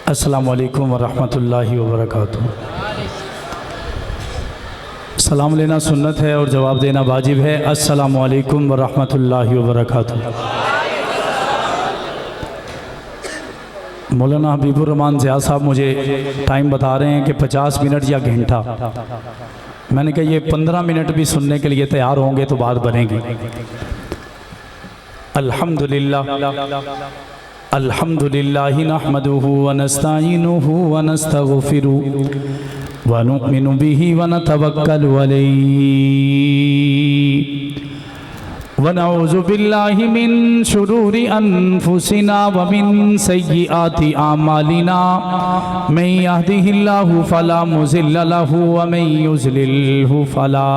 अस्सलामु अलैकुम वरहमतुल्लाहि वबरकातुहू। सलाम लेना सुन्नत है और जवाब देना वाजिब है। अस्सलामु अलैकुम वरहमतुल्लाहि वबरकातुहू। मौलाना हबीबुर्रहमान ज़िया साहब मुझे टाइम बता रहे हैं कि 50 मिनट या घंटा। मैंने कहा ये 15 मिनट भी सुनने के लिए तैयार होंगे तो बात बनेगी। अल्हम्दुलिल्लाह अल्हम्दुलिल्लाहि नहमदुहु व नस्तईनुहु व नस्तगफिरुहु व नुमिनु बिहि व नतवक्कलु अलैहि व नऊज़ु बिल्लाहि मिन शुरूरि अनफुसिना व मिन सय्यिआति आमालिना मन यहदिहिल्लाहु फला मुज़िल्ल लहु व मन युज़लिल्हु फला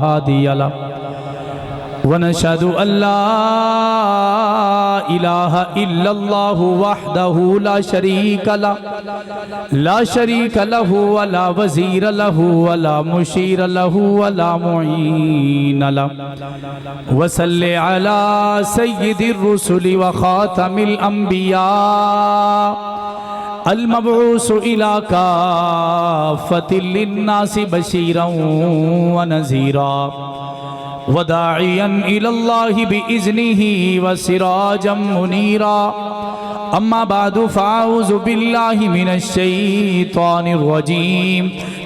हादिय लहु व नशहदु अल्ला इलाहा इल्लल्लाहु वहदहु ला शरीक लहु वला वज़ीर लहु वला मुशीर लहु वला मुईन लहु व सल्लि अला सय्यिदिर रुसुलि व खातमिल अंबिया अल मबऊस इला काफ़तिल लिन्नासि बशीरन व नज़ीरा वदाइयन इलल्लाहि बिइज़्निही व सिराजम मुनीरा। अम्मा बादु फ़ाऊज़ु बिल्लाहि मिनश शैतानिर रजीम।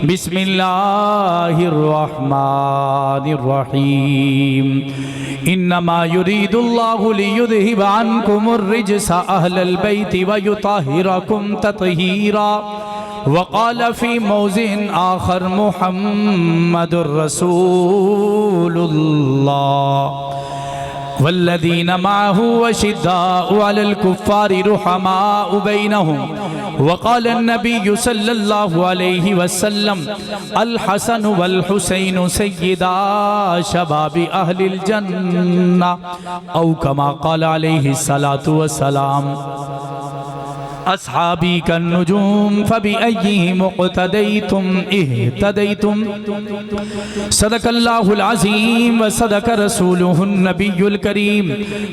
बिस्मिल्लाहिर रहमानिर रहीम। इन्नमा युरीदुल्लाहु लियुज़हिब अन्कुमुर रिज्सा अहलल बैति व युतहिरकुम तत्हीरा। वक़ाल फ़ी मौज़िन आख़र मुहम्मदुर रसूलुल्लाह वल्लज़ीना मअहु अशिद्दाउ अलल कुफ़्फ़ारि रुहमाउ बैनहुम। वक़ाल अन्नबिय्यु सल्लल्लाहु अलैहि वसल्लम अल हसन वल हुसैन सय्यिदा शबाबि अहलिल जन्नह औ कमा क़ाल अलैहि सलातु वस्सलाम। अस्हाबी कन्नुजूम फबिअय्यिहिम इक़्तदैतुम इह्तदैतुम। सदक़ल्लाहुल अज़ीम व सदक़ रसूलुहुन नबियुल करीम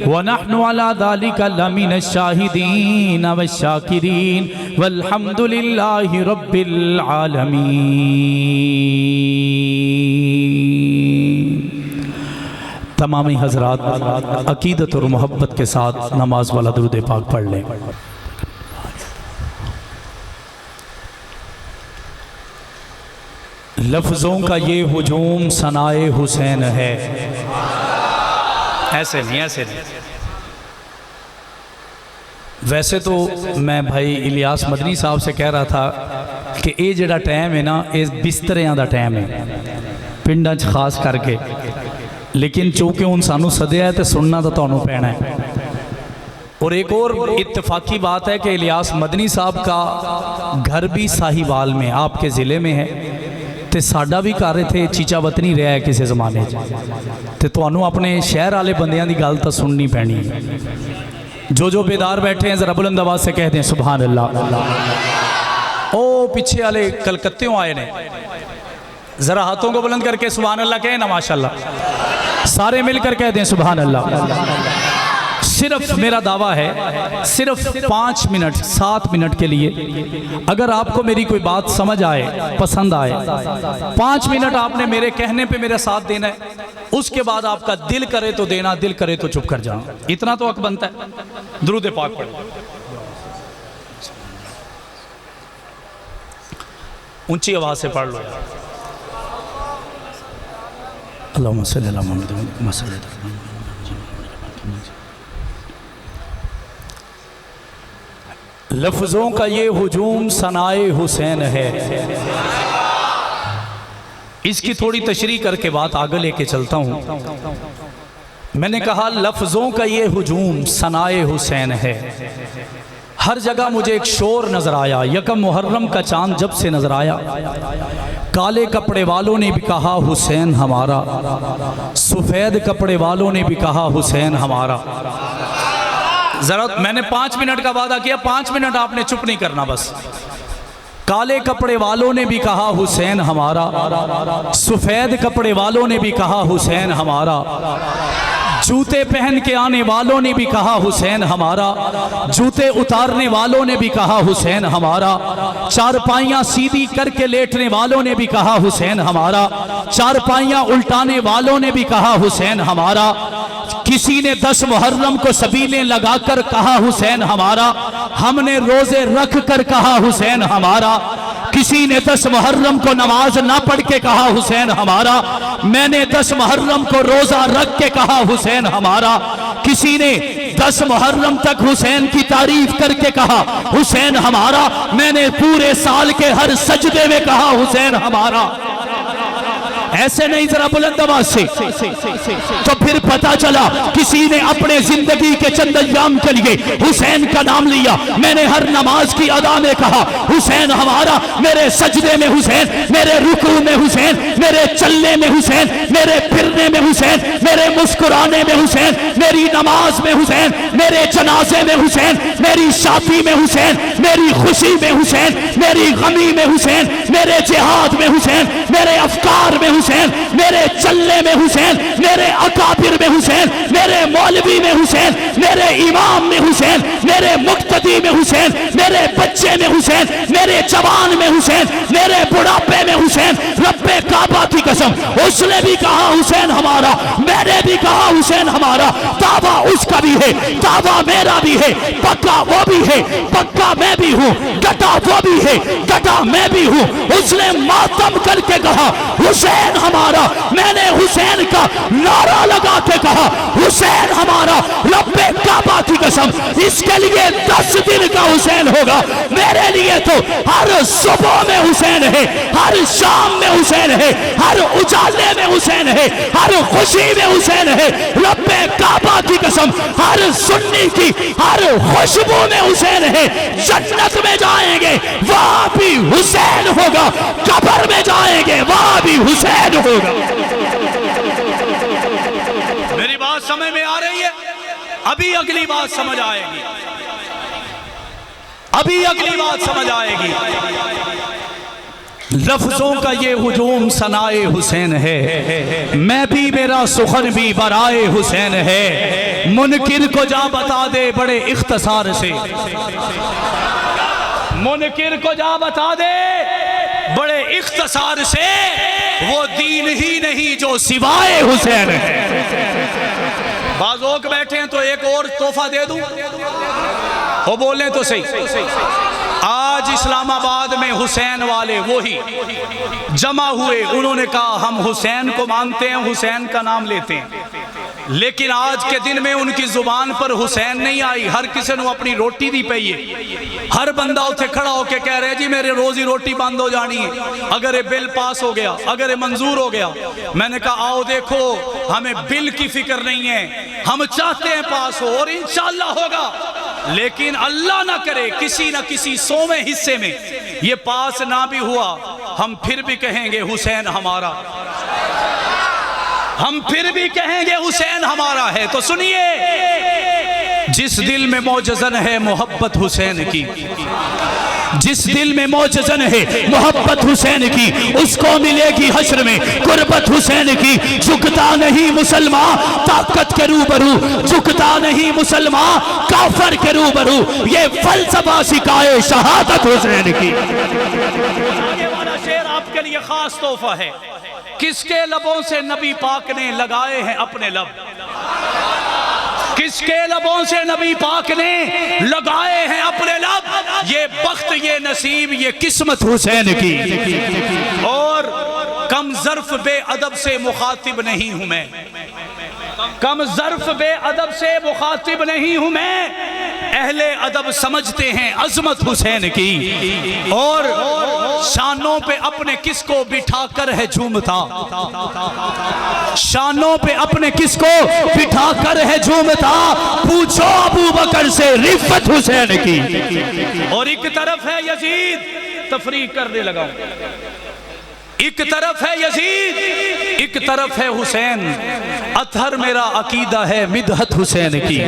व नहनु अला ज़ालिका लमिनश शाहिदीन वश्शाकिरीन वल्हम्दुलिल्लाहि रब्बिल आलमीन। तमामी हज़रात अक़ीदत और मोहब्बत के साथ नमाज वाला दुरूद पाक पढ़ लें। लफ्ज़ों का ये हुजूम सनाए हुसैन है। ऐसे नहीं, ऐसे नहीं। वैसे तो मैं भाई इलियास मदनी साहब से कह रहा था कि ये जड़ा टाइम है ना, ये बिस्तरियां दा टाइम है पिंडां च खास करके, लेकिन चूँकि हुण सानू सद्या है तो सुनना तो तुहानू पैना है। और एक और इत्तफाकी बात है कि इलियास मदनी साहब का घर भी साहिवाल में आपके ज़िले में है, तो साडा भी घर इत्थे चीचा वतनी रहा है किसी ज़माने तो तुहानू अपने शहर वाले बंदियां दी गल तो सुननी पैनी है। जो बेदार बैठे हैं ज़रा बुलंद आवाज़ से कह दें सुभान अल्लाह। ओ पीछे वाले कलकत्तेों आए ने, ज़रा हाथों को बुलंद करके सुभान अल्लाह कहें ना। माशाल्लाह सारे मिलकर कह दें सुभान अल्लाह। सिर्फ मेरा दावा है, सिर्फ 5 मिनट 7 मिनट के लिए अगर आपको मेरी कोई बात समझ आए, पसंद आए, 5 मिनट आपने मेरे कहने पे मेरा साथ देना है। उसके बाद आपका दिल करे तो देना, दिल करे तो चुप कर जाना। इतना तो हक बनता है। दुरूद पाक पढ़ो, ऊंची आवाज से पढ़ लो यार। अल्लाहुम्मा सल्ली अला मुहम्मद। लफ्ज़ों का ये हुजूम सनाए हुसैन है। इसकी थोड़ी तशरीह करके बात आगे लेके चलता हूँ। मैंने कहा लफ्ज़ों का ये हुजूम सनाए हुसैन है। हर जगह मुझे एक शोर नज़र आया। यकम मुहर्रम का चांद जब से नज़र आया, काले कपड़े वालों ने भी कहा हुसैन हमारा, सफ़ेद कपड़े वालों ने भी कहा हुसैन हमारा। ज़रा मैंने 5 मिनट का वादा किया, 5 मिनट आपने चुप नहीं करना बस। काले कपड़े वालों ने भी कहा हुसैन हमारा, सफ़ेद कपड़े वालों ने भी कहा हुसैन हमारा। जूते पहन के आने वालों ने भी कहा हुसैन हमारा, जूते उतारने वालों ने भी कहा हुसैन हमारा, चारपाइयाँ सीधी करके लेटने वालों ने भी कहा हुसैन हमारा, चारपाइयाँ उल्टाने वालों ने भी कहा हुसैन हमारा, किसी ने 10 मुहर्रम को सबीलें लगाकर कहा हुसैन हमारा, हमने रोजे रख कर कहा हुसैन हमारा, किसी ने 10 मुहर्रम को नमाज ना पढ़ के कहा हुसैन हमारा, मैंने 10 मुहर्रम को रोजा रख के कहा हुसैन हमारा, किसी ने 10 मुहर्रम तक हुसैन की तारीफ करके कहा हुसैन हमारा, मैंने पूरे साल के हर सजदे में कहा हुसैन हमारा। ऐसे नहीं, जरा बुलंद आवाज से। तो फिर पता चला किसी ने अपने जिंदगी के चंद अय्याम के लिए हुसैन का नाम लिया। मैंने हर नमाज की अदा में कहा हुसैन हमारा, मेरे सजदे में हुसैन, मेरे रुकू में हुसैन, मेरे चलने में हुसैन, मेरे फिरने में हुसैन, मेरे मुस्कुराने में हुसैन, मेरी नमाज में हुसैन, मेरे जनाजे में हुसैन, मेरी शादी में हुसैन, मेरी खुशी में हुसैन, मेरी गमी में हुसैन, मेरे जिहाद में हुसैन, मेरे अफकार में हुसैन, मेरे चलने में हुसैन, मेरे अकाबिर में हुसैन, मेरे मौलवी में हुसैन, मेरे इमाम में हुसैन, मेरे मुक्तदी में हुसैन, मेरे बच्चे में हुसैन, मेरे जवान में हुसैन, मेरे बुढ़ापे में हुसैन। रब्बे काबा की कसम, उसने भी कहा हुसैन हमारा, मैंने भी कहा हुसैन हमारा। दावा उसका भी है, दावा मेरा भी है, पक्का वो भी है, पक्का मैं भी हूँ, गटा वो भी है, गटा मैं भी हूँ। उसने मातम करके कहा हुसैन हमारा, मैंने हुसैन का नारा लगा के कहा हुसैन हमारा। रब्बे काबा की कसम, इसके लिए 10 दिन का हुसैन होगा। मेरे लिए तो हर सुबह में हुसैन है, हर शाम में हुसैन है, हर उजाले में हुसैन है, हर खुशी में हुसैन है। रब्बे काबा की कसम, हर सुन्नी की हर खुशबू में हुसैन है। जन्नत में जाएंगे वहां भी हुसैन होगा, कब्र में जाएंगे वहां भी हुसैन होगा। मेरी बात समझ में आ रही है? अभी अगली बात समझ आएगी, अभी अगली बात समझ आएगी। लफ्जों का ये हुजूम सनाए हुसैन है, मैं भी मेरा सुखन भी बराए हुसैन है। मुनकिर को जा बता दे बड़े इख्तसार से, मुनकिर को जा बता दे बड़े इख्तसार से, वो दीन ही नहीं जो सिवाए हुसैन है। बाज लोग बैठे हैं तो एक और तोहफा दे दूं, वो बोले तो सही। आज इस्लामाबाद में हुसैन वाले वो ही जमा हुए, उन्होंने कहा हम हुसैन को मानते हैं, हुसैन का नाम लेते हैं, लेकिन आज के दिन में उनकी जुबान पर हुसैन नहीं आई। हर किसी ने अपनी रोटी दी पई है। हर बंदा उठे खड़ा होके कह रहे जी मेरे रोजी रोटी बंद हो जानी है अगर ये बिल पास हो गया, अगर ये मंजूर हो गया। मैंने कहा आओ देखो, हमें बिल की फिक्र नहीं है, हम चाहते हैं पास हो और इंशाअल्लाह होगा, लेकिन अल्लाह ना करे किसी न किसी 100वें हिस्से में ये पास ना भी हुआ, हम फिर भी कहेंगे हुसैन हमारा, हम फिर भी कहेंगे हुसैन हमारा है। तो सुनिए, जिस दिल में मौजज़न है मोहब्बत हुसैन की, जिस दिल में मौजज़न है मोहब्बत हुसैन की, उसको मिलेगी हश्र में कुर्बत हुसैन की। झुकता नहीं मुसलमान ताकत के रूबरू, झुकता नहीं मुसलमान काफर के रूबरू, ये फलसफा सिखाए शहादत हुसैन की। आगे वाला शेर आपके लिए खास तोहफा है। किसके लबों से नबी पाक ने लगाए हैं अपने लब, किसके लबों से नबी पाक ने लगाए हैं अपने लब, ये बख्त ये नसीब ये किस्मत हुसैन की। और कम ज़र्फ बेअदब से मुखातिब नहीं हूं मैं, कम ज़र्फ बेअदब से मुखातिब नहीं हूं मैं, अहले अदब समझते हैं अजमत हुसैन की। और शानों पे अपने किसको बिठाकर है झूमता, शानों पे अपने किसको बिठाकर है झूमता, पूछो अबू बकर से रिफ़त हुसैन की। और एक तरफ है यजीद, तफरीक करने लगा, एक तरफ है यजीद, एक तरफ है हुसैन। अतहर मेरा अकीदा है मिदहत हुसैन की।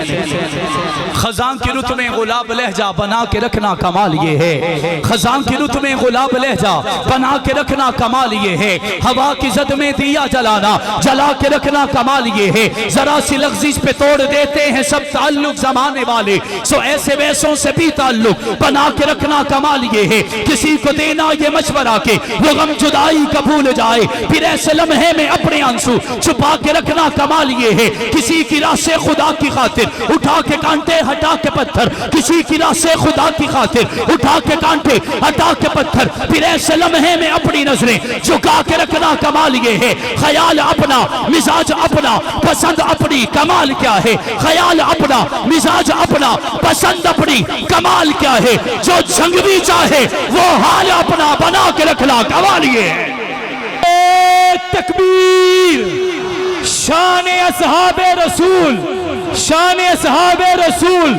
खजां की रुत में गुलाब लहजा बना के रखना कमाल ये है। खजां की रुत में गुलाब लहजा बना के रखना कमाल ये है। हवा की जद में दिया जलाना जला के रखना कमाल ये है। जरा सी लफ्ज़िश पे तोड़ देते हैं सब ताल्लुक जमाने वाले, सो ऐसे वैसों से भी ताल्लुक बना के रखना कमाल ये है। किसी को देना ये मशवरा के वो गम जुदाई कबूल जाए, फिर ऐसे लम्हे में अपने आंसू छुपा के रखना कमाल ये है। किसी की राह से खुदा की खातिर उठा के कांटे हटा के पत्थर, किसी की राह से खुदा की खातिर उठा के कांटे हटा के पत्थर, फिर ऐसे लम्हे में अपनी नजरें झुका के रखना कमाल ये है। ख्याल अपना मिजाज अपना पसंद अपनी कमाल क्या है। ख्याल अपना मिजाज अपना पसंद अपनी कमाल क्या है। जो जंग भी चाहे वो हाल अपना बना के रखना कमाल ये है। तकबीर, शान असहाबे रसूल, शान असहाबे रसूल।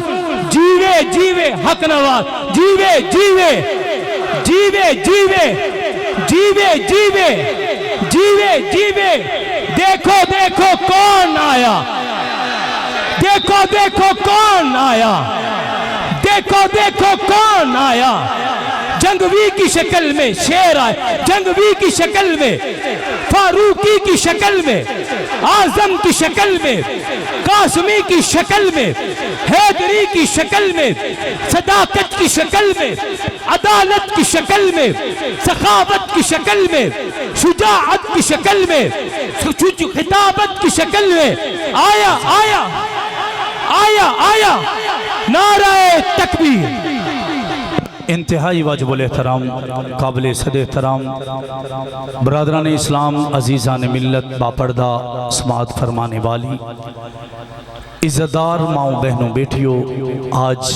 जीवे जीवे हक नवाज, जीवे जीवे जीवे जीवे जीवे जीवे जीवे जीवे। देखो देखो कौन आया, देखो देखो कौन आया, देखो देखो कौन आया। जंगवी की शक्ल में शेर आए, जंगवी की शक्ल में, फारूकी की शक्ल में, आजम की शक्ल में, कासमी की शक्ल में, हैदरी की शक्ल में, सदाकत की शक्ल में, अदालत की शक्ल में, सखावत की शक्ल में, शुजाअत की शक्ल में, खिताबत की शक्ल में आया आया आया आया। नाराए तकबीर। इंतहाई वाजिबुल एहतराम काबिल सद एहतराम बरदरान इस्लाम अजीज़ान मिल्लत बापर्दा समात फरमाने वाली इज़्ज़तदार माओ बहनों बेटियों, आज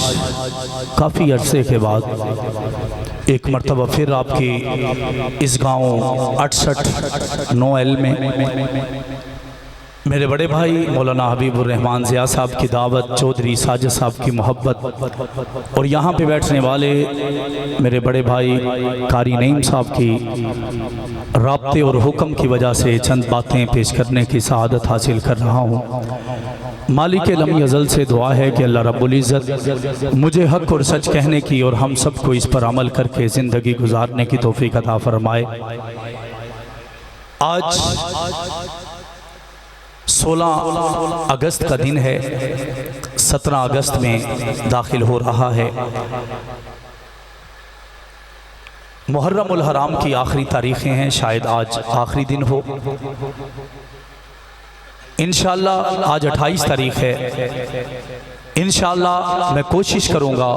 काफ़ी अरसे के बाद एक मरतबा फिर आपकी इस गाँव 68 9L में मेरे बड़े भाई मौलाना हबीबुर रहमान ज़िया साहब की दावत, चौधरी साजिद साहब की मोहब्बत और यहाँ पे बैठने वाले मेरे बड़े भाई कारी नईम साहब की राब्ते और हुक्म की वजह से चंद बातें पेश करने की सआदत हासिल कर रहा हूँ। मालिक लम यज़ल से दुआ है कि अल्लाह रब्बुल इज़्ज़त मुझे हक़ और सच कहने की और हम सबको इस पर अमल करके ज़िंदगी गुजारने की तौफ़ीक़ अता फरमाए। आज 16 अगस्त का दिन है, 17 अगस्त में दाखिल हो रहा है। मुहर्रम उल हराम की आखिरी तारीखें हैं, शायद आज आखिरी दिन हो। इंशाअल्लाह आज 28 तारीख है। इंशाअल्लाह मैं कोशिश करूँगा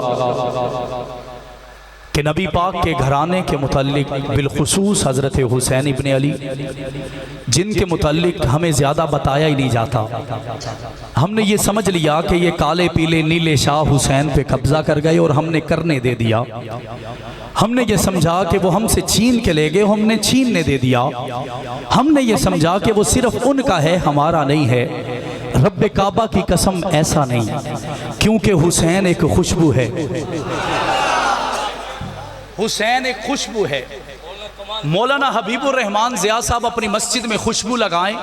कि नबी पाक के घराने के मुताल्लिक बिलखुसूस हज़रत हुसैन इब्ने अली, जिनके मुताल्लिक हमें ज़्यादा बताया ही नहीं जाता, हमने ये समझ लिया कि ये काले पीले नीले शाह हुसैन पे कब्ज़ा कर गए और हमने करने दे दिया। हमने ये समझा कि वो हमसे छीन के ले गए, हमने छीनने दे दिया। हमने ये समझा कि वो सिर्फ उनका है, हमारा नहीं है। रब्बे काबा की कसम ऐसा नहीं, क्योंकि हुसैन एक खुशबू है। हुसैन एक खुशबू है। मौलाना हबीबुर रहमान ज़िया साहब अपनी मस्जिद में खुशबू लगाएं,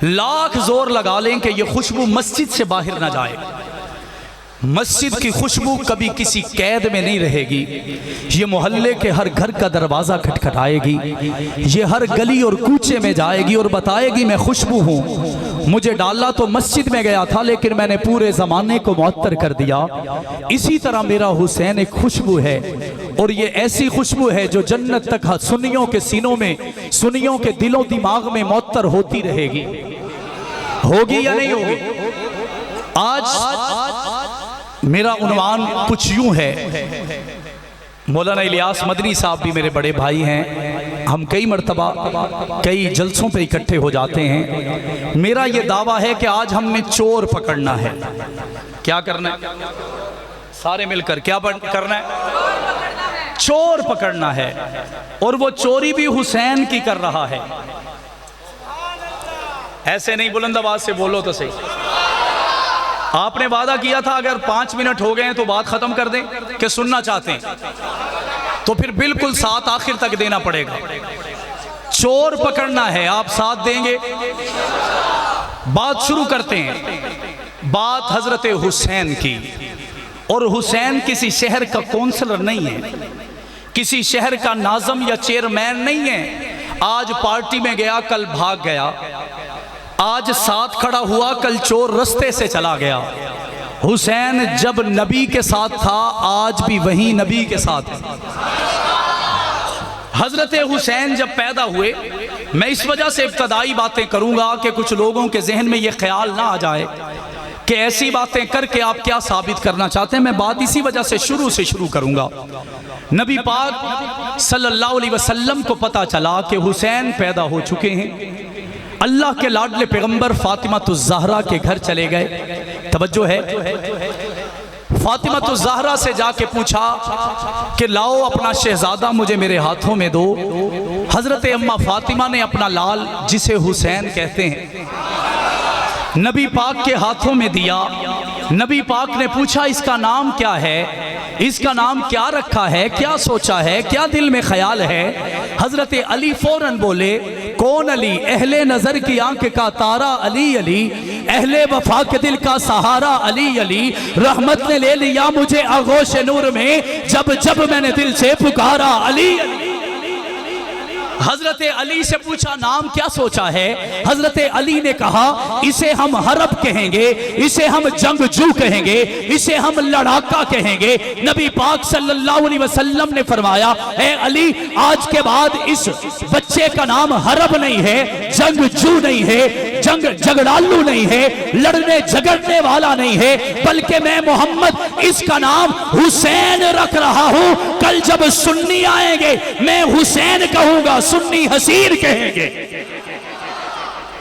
लाख जोर लगा लें कि ये खुशबू मस्जिद से बाहर ना जाए। मस्जिद की खुशबू कभी किसी कैद में नहीं रहेगी। ये मोहल्ले के हर घर का दरवाज़ा खटखटाएगी, ये हर गली और कूचे में जाएगी और बताएगी मैं खुशबू हूँ। मुझे डाला तो मस्जिद में गया था, लेकिन मैंने पूरे ज़माने को मुअत्तर कर दिया। इसी तरह मेरा हुसैन एक खुशबू है, और ये ऐसी खुशबू है जो जन्नत तक सुन्नियों के सीनों में, सुन्नियों के दिलों दिमाग में मुअत्तर होती रहेगी। होगी या नहीं होगी? आज मेरा उन्वान कुछ यूं है। मौलाना इलियास मदनी साहब भी मेरे बड़े भाई हैं, हम कई मरतबा कई जलसों पे इकट्ठे हो जाते हैं। मेरा ये दावा है कि आज हमने चोर पकड़ना है। क्या करना है? सारे मिलकर क्या करना है? चोर पकड़ना है। और वो चोरी भी हुसैन की कर रहा है। ऐसे नहीं, बुलंद आवाज से बोलो तो सही। आपने वादा किया था अगर 5 मिनट हो गए तो बात खत्म कर दें, कि सुनना चाहते हैं तो फिर बिल्कुल साथ आखिर तक देना पड़ेगा। चोर पकड़ना है, आप साथ देंगे? बात शुरू करते हैं। बात हजरत हुसैन की। और हुसैन किसी शहर का कौंसलर नहीं है, किसी शहर का नाज़म या चेयरमैन नहीं है। आज पार्टी में गया, कल भाग गया, आज साथ खड़ा हुआ, कल चोर रास्ते से चला गया। हुसैन जब नबी के साथ था, आज भी वही नबी के साथ है। हजरत हुसैन जब पैदा हुए, मैं इस वजह से इब्तदाई बातें करूंगा कि कुछ लोगों के जहन में यह ख्याल ना आ जाए कि ऐसी बातें करके आप क्या साबित करना चाहते हैं। मैं बात इसी वजह से शुरू करूंगा। नबी पाक सल्लल्लाहु अलैहि वसल्लम को पता चला कि हुसैन पैदा हो चुके हैं। अल्लाह के लाडले पैगंबर फातिमा ज़हरा के घर चले गए। तवज्जो है, फातिमा ज़हरा से जाके पूछा कि लाओ अपना शहजादा मुझे मेरे हाथों में दो। हजरत अम्मा फातिमा ने अपना लाल, जिसे हुसैन कहते हैं, नबी पाक के हाथों में दिया। नबी पाक ने पूछा इसका नाम क्या है, इसका नाम क्या रखा है, क्या सोचा है, क्या दिल में ख्याल है। हजरत अली फौरन बोले, कौन अली? अहले नजर की आंख का तारा अली अली, अहले वफा के दिल का सहारा अली अली। रहमत ने ले लिया मुझे आगोश नूर में, जब जब मैंने दिल से पुकारा अली अली। हजरत अली से पूछा नाम क्या सोचा है। हजरत अली ने कहा इसे हम हरब कहेंगे, इसे हम जंगजू कहेंगे, इसे हम लड़ाका कहेंगे। नबी पाक सल्लल्लाहु अलैहि वसल्लम ने फरमाया, ए अली, आज के बाद इस बच्चे का नाम हरब नहीं है, जंगजू नहीं है, झगड़ालू नहीं है, लड़ने झगड़ने वाला नहीं है, बल्कि मैं मोहम्मद इसका नाम हुसैन रख रहा हूं। कल जब सुन्नी आएंगे मैं हुसैन कहूंगा, सुन्नी हसीन कहेंगे।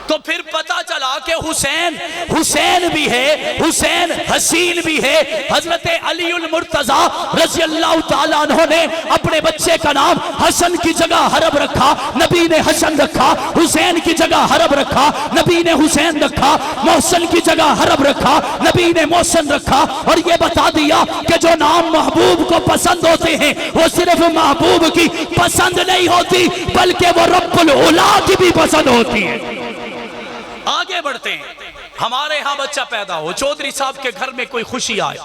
तो फिर पता चला कि हुसैन भी है, हुसैन हसीन भी है। हजरत अलीउल मुर्तजा रज़ी अल्लाह ताला अन्हु ने अपने बच्चे का नाम हसन की जगह हरब रखा, नबी ने हसन रखा। हुसैन की जगह हरब रखा, नबी ने हुसैन रखा। मोहसन की जगह हरब रखा, नबी ने मोहसन रखा। और ये बता दिया कि जो नाम महबूब को पसंद होते हैं वो सिर्फ महबूब की पसंद नहीं होती, बल्कि वो रब्बुल उला की भी पसंद होती है। आगे बढ़ते हैं। हमारे यहां बच्चा पैदा हो, चौधरी साहब के घर में कोई खुशी आए,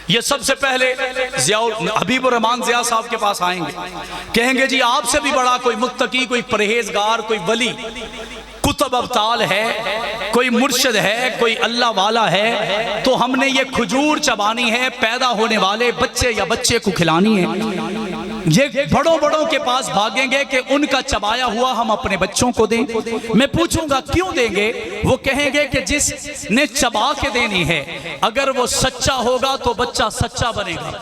ये सबसे पहले हबीबुर रहमान ज़िया साहब के पास आएंगे, कहेंगे जी आपसे भी बड़ा कोई मुत्तकी, कोई परहेजगार, कोई वली, कुतुब अब्ताल है, कोई मुर्शिद है, कोई अल्लाह वाला है, तो हमने ये खजूर चबानी है, पैदा होने वाले बच्चे या बच्चे को खिलानी है। ये बड़ों के पास भागेंगे कि उनका चबाया हुआ हम अपने बच्चों को दें। मैं पूछूंगा क्यों देंगे? वो कहेंगे कि जिसने चबा के देनी है, अगर वो सच्चा होगा तो बच्चा सच्चा बनेगा,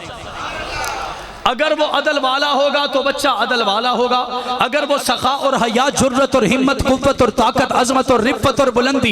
अगर वो अदल वाला होगा तो बच्चा अदल वाला होगा, अगर वो सखा और हया, जुर्रत और हिम्मत, कुव्वत और ताकत, अजमत और रिफ़्फ़त और बुलंदी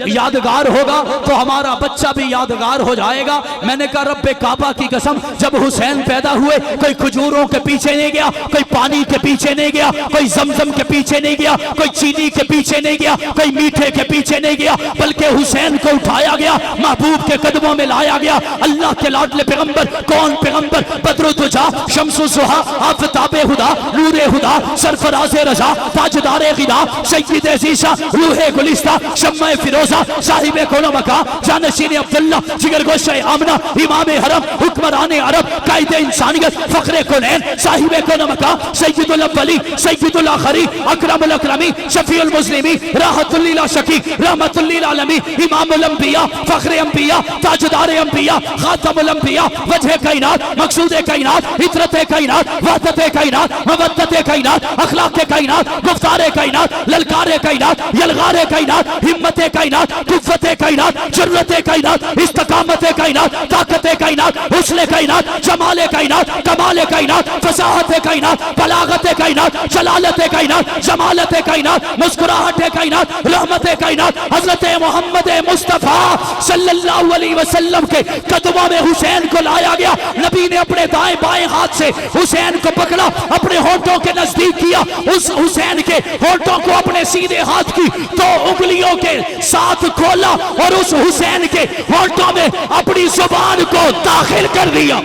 यादगार होगा तो हमारा बच्चा भी यादगार हो जाएगा। मैंने कहा रब्बे काबा की कसम, जब हुसैन पैदा हुए कोई खजूरों के पीछे नहीं गया, कोई पानी के पीछे नहीं गया, कोई जमजम के पीछे नहीं गया, कोई चीनी के पीछे नहीं गया, कोई मीठे के पीछे नहीं गया, बल्कि हुसैन को उठाया गया, महबूब के कदमों में लाया गया। अल्लाह के लाडले पैगंबर, कौन पैगंबर? बदरुद्दुजा, शम्सुज़्ज़ुहा, आफ़ताबे हुदा, नूरे हुदा, सरफराज़े रज़ा, ताजदारे ग़िदा, सय्यिदे ज़ीशा, रूहे गुलिस्ता, शम्मे फ़िरोज़ा, साहिबे कोनमका, जानशीने अब्दुल्ला, जिगरगोशे आमना, इमामे हरम, हुक्मराने अरब, कायदे इंसानियत, फ़ख्रे कुनैन, साहिबे कोनमका, सय्यिदुल अव्वली, सय्यिदुल आखिरी, अकरमुल अकरमी, शफ़ीउल मुज़लिमी, राहतुल लिल आशिकी, रहमतुल लिल आलमी, इमामुल अंबिया, फ़ख्रे अंबिया, ताजदारे अंबिया, ख़ातमुल अंबिया, वजहे कायनात, मक़सूदे कायनात, इतरते कायनात, वहदते कायनात, मवद्दते कायनात, अखलाक़े कायनात, गुफ्तारे कायनात, ललकारे कायनात, यलगारे कायनात, हिम्मते कायनात, कुव्वते कायनात, जुर्रते कायनात, इस्तकामते कायनात, ताकते कायनात, हुस्ने कायनात, जमाले कायनात, कमाले कायनात, फसाहते कायनात, बलागते कायनात, जलालते कायनात, जमालते कायनात, मुस्कुराहटे कायनात, रहमते कायनात, हज़रत मोहम्मद मुस्तफ़ा सल्लल्लाहु अलैहि वसल्लम के कदमों में हुसैन को लाया गया। नबी ने अपने दाएं बाएं हाथ से हुसैन को पकड़ा, अपने होंठों के नजदीक किया, उस हुसैन के होंठों को अपने सीधे हाथ की 2 उंगलियों के साथ खोला और उस हुसैन के होंठों में अपनी जुबान को दाखिल कर दिया।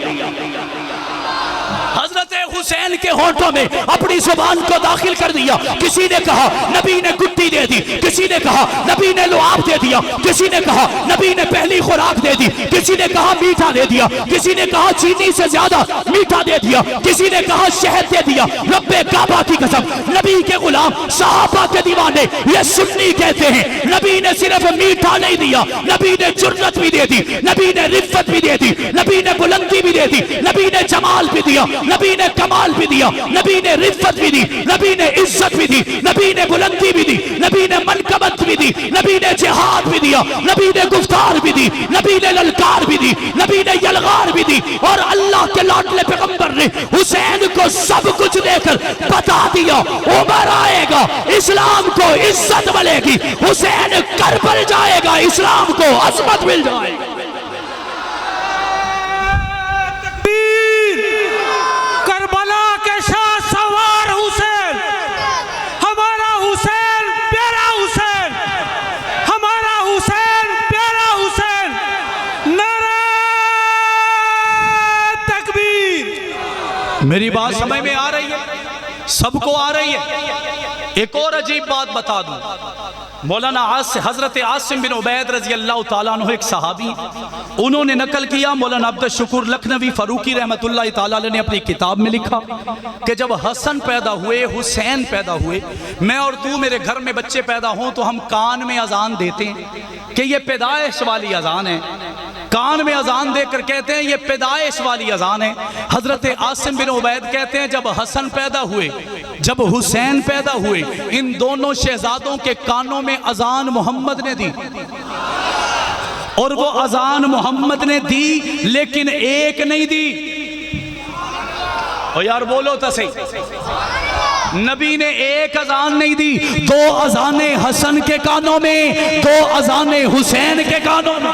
हजरत हुसैन के होंठों में अपनी जुबान को दाखिल कर दिया। किसी ने कहा नबी ने गुट्टी दे दी, किसी ने कहा नबी ने लुआब दे दिया, किसी ने कहा नबी ने पहली खुराक दे दी, किसी ने कहा मीठा दे दिया, किसी ने कहा चीनी से ज्यादा मीठा दे दिया, किसी ने कहा शहद दे दिया। रब्बे काबा की कसम, नबी के गुलाम सहाबा के दीवाने ये सुन्नी कहते हैं नबी ने सिर्फ मीठा नहीं दिया, नबी ने जुर्रत भी दे दी, नबी ने रिफ़्फ़त भी दे दी, नबी ने बुलंदी भी दे दी, नबी ने जमाल भी दिया, नबी ने कमाल भी दिया, नबी ने रिफ़्फ़त भी दी, नबी ने इज्जत भी दी, नबी ने बुलंदी भी दी, नबी ने मनकबत भी दी, नबी ने जिहाद भी दिया, नबी ने गुफ्तार भी दी, नबी ने ललकार भी दी, नबी ने यलगार भी दी। और अल्लाह के लाडले पैगंबर ने हुसैन को सब कुछ देकर बता दिया उमर आएगा, इस्लाम को इज्जत मिलेगी, हुसैन करबल जाएगा, इस्लाम को अजमत मिल जाएगी। करबला के शाह सवार हुसैन, हमारा हुसैन प्यारा हुसैन, हमारा हुसैन प्यारा हुसैन। नारे तकबीर। मेरी बात समझ में आ रही है? सबको आ रही है? एक और अजीब बात बता दूं, मौलाना हजरत आसिम बिन उबैद रजी अल्लाह ताला अन्हु एक सहाबी, उन्होंने नकल किया, मौलाना अब्दुल शुकुर लखनवी फरूकी रहमतुल्लाह ताला अलैह ने अपनी किताब में लिखा कि जब हसन पैदा हुए, हुसैन पैदा हुए, मैं और तू मेरे घर में बच्चे पैदा हों तो हम कान में अजान देते हैं कि ये पैदाइश वाली अजान है, कान में अजान देकर कहते हैं ये पैदाइश वाली अजान है। हजरत आसिम बिन उबैद कहते हैं जब हसन पैदा हुए, जब हुसैन पैदा हुए, इन दोनों शहजादों के कानों में अजान मोहम्मद ने दी, और वो अजान मोहम्मद ने दी लेकिन एक नहीं दी। ओ यार बोलो तो सही, नबी ने एक अजान नहीं दी, दो अजाने हसन के कानों में, दो अजाने हुसैन के कानों में।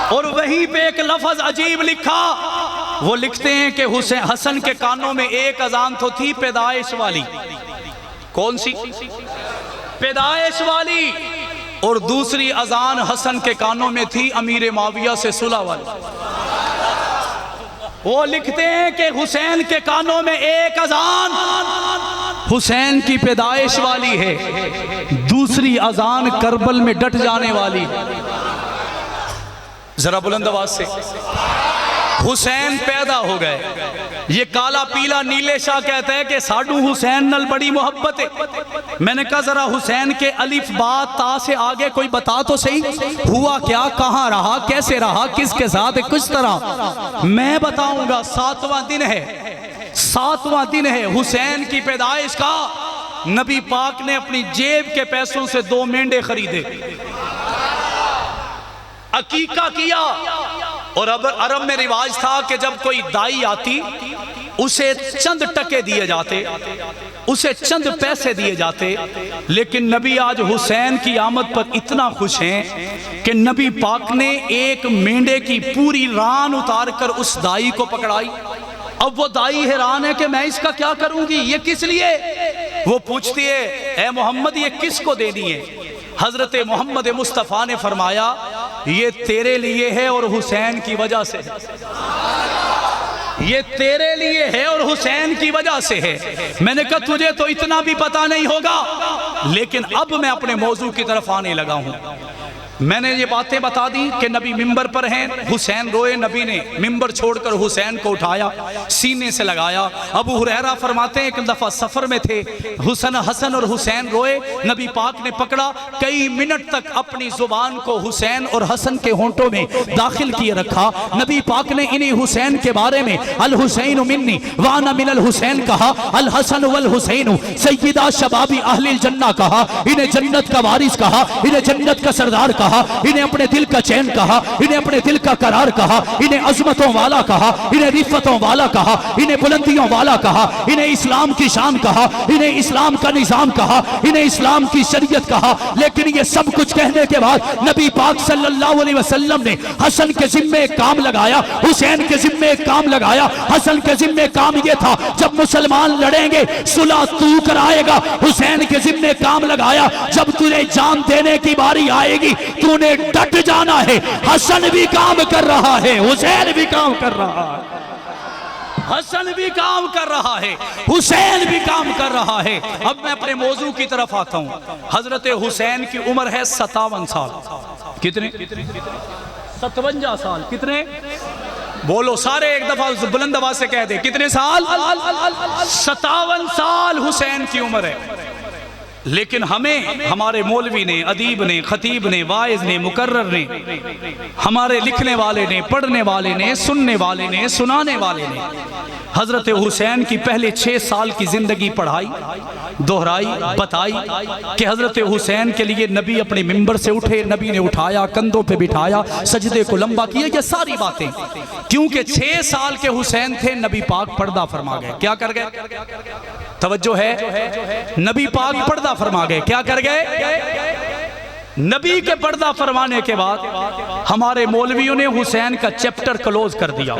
और वहीं पे एक लफ्ज अजीब लिखा, वो लिखते हैं कि हुसैन हसन के कानों में एक अजान तो थी पैदाइश वाली, कौन सी? पैदाइश वाली, और दूसरी अजान हसन के कानों में थी अमीर माविया से सुलह वाली। वो लिखते हैं कि हुसैन के कानों में एक अजान हुसैन की पैदाइश वाली है, दूसरी अजान करबल में डट जाने वाली। जरा बुलंद आवाज से, हुसैन पैदा हो गए, ये काला पीला नीले शाह कहता है कि साडू हुसैन नल बड़ी मोहब्बत है। मैंने कहा जरा हुसैन के अलिफ बा ता से आगे कोई बता तो सही, हुआ क्या, कहाँ रहा, कैसे रहा, किसके साथ, किस तरह? मैं बताऊंगा। 7वां दिन है, 7वां दिन है हुसैन की पैदाइश का। नबी पाक ने अपनी जेब के पैसों से 2 मेंढे खरीदे, अकीका किया। और अब अरब में रिवाज था कि जब कोई दाई आती उसे चंद टके दिए जाते, उसे चंद पैसे दिए जाते। लेकिन नबी आज हुसैन की आमद पर इतना खुश हैं कि नबी पाक ने एक मेंढे की पूरी रान उतार कर उस दाई को पकड़ाई। अब वो दाई हैरान है कि मैं इसका क्या करूंगी, ये किस लिए? वो पूछती है ए मोहम्मद ये किसको देनी है? हजरत मोहम्मद मुस्तफ़ा ने फरमाया ये तेरे लिए है और हुसैन की वजह से, ये तेरे लिए है और हुसैन की वजह से है। मैंने कहा तुझे तो इतना भी पता नहीं होगा, लेकिन अब मैं अपने मौजू की तरफ आने लगा हूं। मैंने ये बातें बता दी कि नबी मिंबर पर हैं, हुसैन रोए, नबी ने मिंबर छोड़कर हुसैन को उठाया, सीने से लगाया। अबू हुरैरा फरमाते हैं एक दफ़ा सफ़र में थे, हसन और हुसैन रोए, नबी पाक ने पकड़ा, कई मिनट तक अपनी ज़ुबान को हुसैन और हसन के होंठों में दाखिल किए रखा। नबी पाक ने इन्हीं हुसैन के बारे में अल हुसैन मिन्नी व अना मिनल हुसैन कहा, अल हसन वल हुसैन सय्यदा शबाबी अहलिल जन्नह कहा, इन्हें जन्नत का वारिस कहा, इन्हें जन्नत का सरदार कहा, इन्हें अपने दिल का चैन कहा, इन्हें अपने दिल का करार कहा, इन्हें अजमतों वाला कहा, इन्हें रिफ़तों वाला कहा, इन्हें बुलंदियों वाला कहा, इन्हें इस्लाम की शान कहा, इन्हें इस्लाम का निज़ाम कहा, इन्हें इस्लाम की शरीयत कहा। लेकिन ये सब कुछ कहने के बाद नबी पाक सल्लल्लाहु अलैहि वसल्लम ने हसन के जिम्मे एक काम लगाया, हुसैन के जिम्मे एक काम लगाया। हसन के जिम्मे काम ये था जब मुसलमान लड़ेंगे सुलह तू कराएगा। हुसैन के जिम्मे काम लगाया जब तुझे जान देने की बारी आएगी तूने डट जाना है। हसन भी काम कर रहा है, हुसैन भी काम कर रहा है। हसन भी काम कर रहा है, हुसैन भी काम कर रहा है। अब मैं अपने मौजू की तरफ आता हूँ। हजरत हुसैन की उम्र है 57 साल। कितने? 57 साल। कितने? बोलो सारे एक दफा बुलंद आवाज से कह दे, कितने साल? 57 साल हुसैन की उम्र है। लेकिन हमें हमारे मौलवी ने, अदीब ने, खतीब ने, वाइज ने, मुकर्रर ने, हमारे लिखने वाले ने, पढ़ने वाले ने, सुनने वाले ने, सुनाने वाले ने हजरत हुसैन की पहले 6 साल की जिंदगी पढ़ाई, दोहराई, बताई कि हजरत हुसैन के लिए नबी अपने मिंबर से उठे, नबी ने उठाया, कंधों पे बिठाया, सजदे को लंबा किया। ये सारी बातें क्योंकि 6 साल के हुसैन थे, नबी पाक पर्दा फरमा गए। क्या कर गए? तवज्जो है, नबी पाक पर्दा फरमा गए। क्या कर गए? नबी के पर्दा फरमाने के बाद हमारे मौलवियों ने हुसैन का चैप्टर क्लोज कर दिया,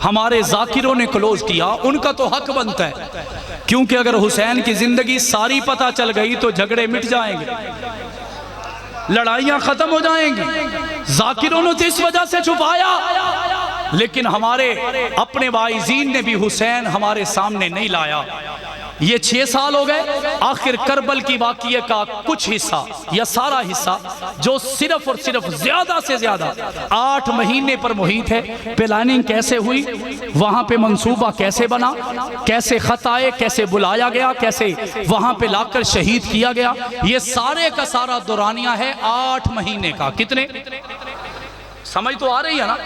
हमारे जाकिरों ने क्लोज किया। उनका तो हक बनता है, क्योंकि अगर हुसैन की जिंदगी सारी पता चल गई तो झगड़े मिट जाएंगे, लड़ाइयां खत्म हो जाएंगी। जाकिरों ने तो इस वजह से छुपाया, लेकिन हमारे अपने वाइजीन ने भी हुसैन हमारे सामने नहीं लाया। ये 6 साल हो गए। आखिर करबल की वाक़िए का कुछ हिस्सा या सारा हिस्सा जो सिर्फ और सिर्फ ज्यादा से ज्यादा 8 महीने पर मुहित है। प्लानिंग कैसे हुई, वहां पे मंसूबा कैसे बना, कैसे खत आए, कैसे बुलाया गया, कैसे वहां पे लाकर शहीद किया गया, ये सारे का सारा दौरानिया है 8 महीने का। कितने? समझ तो आ रही है ना?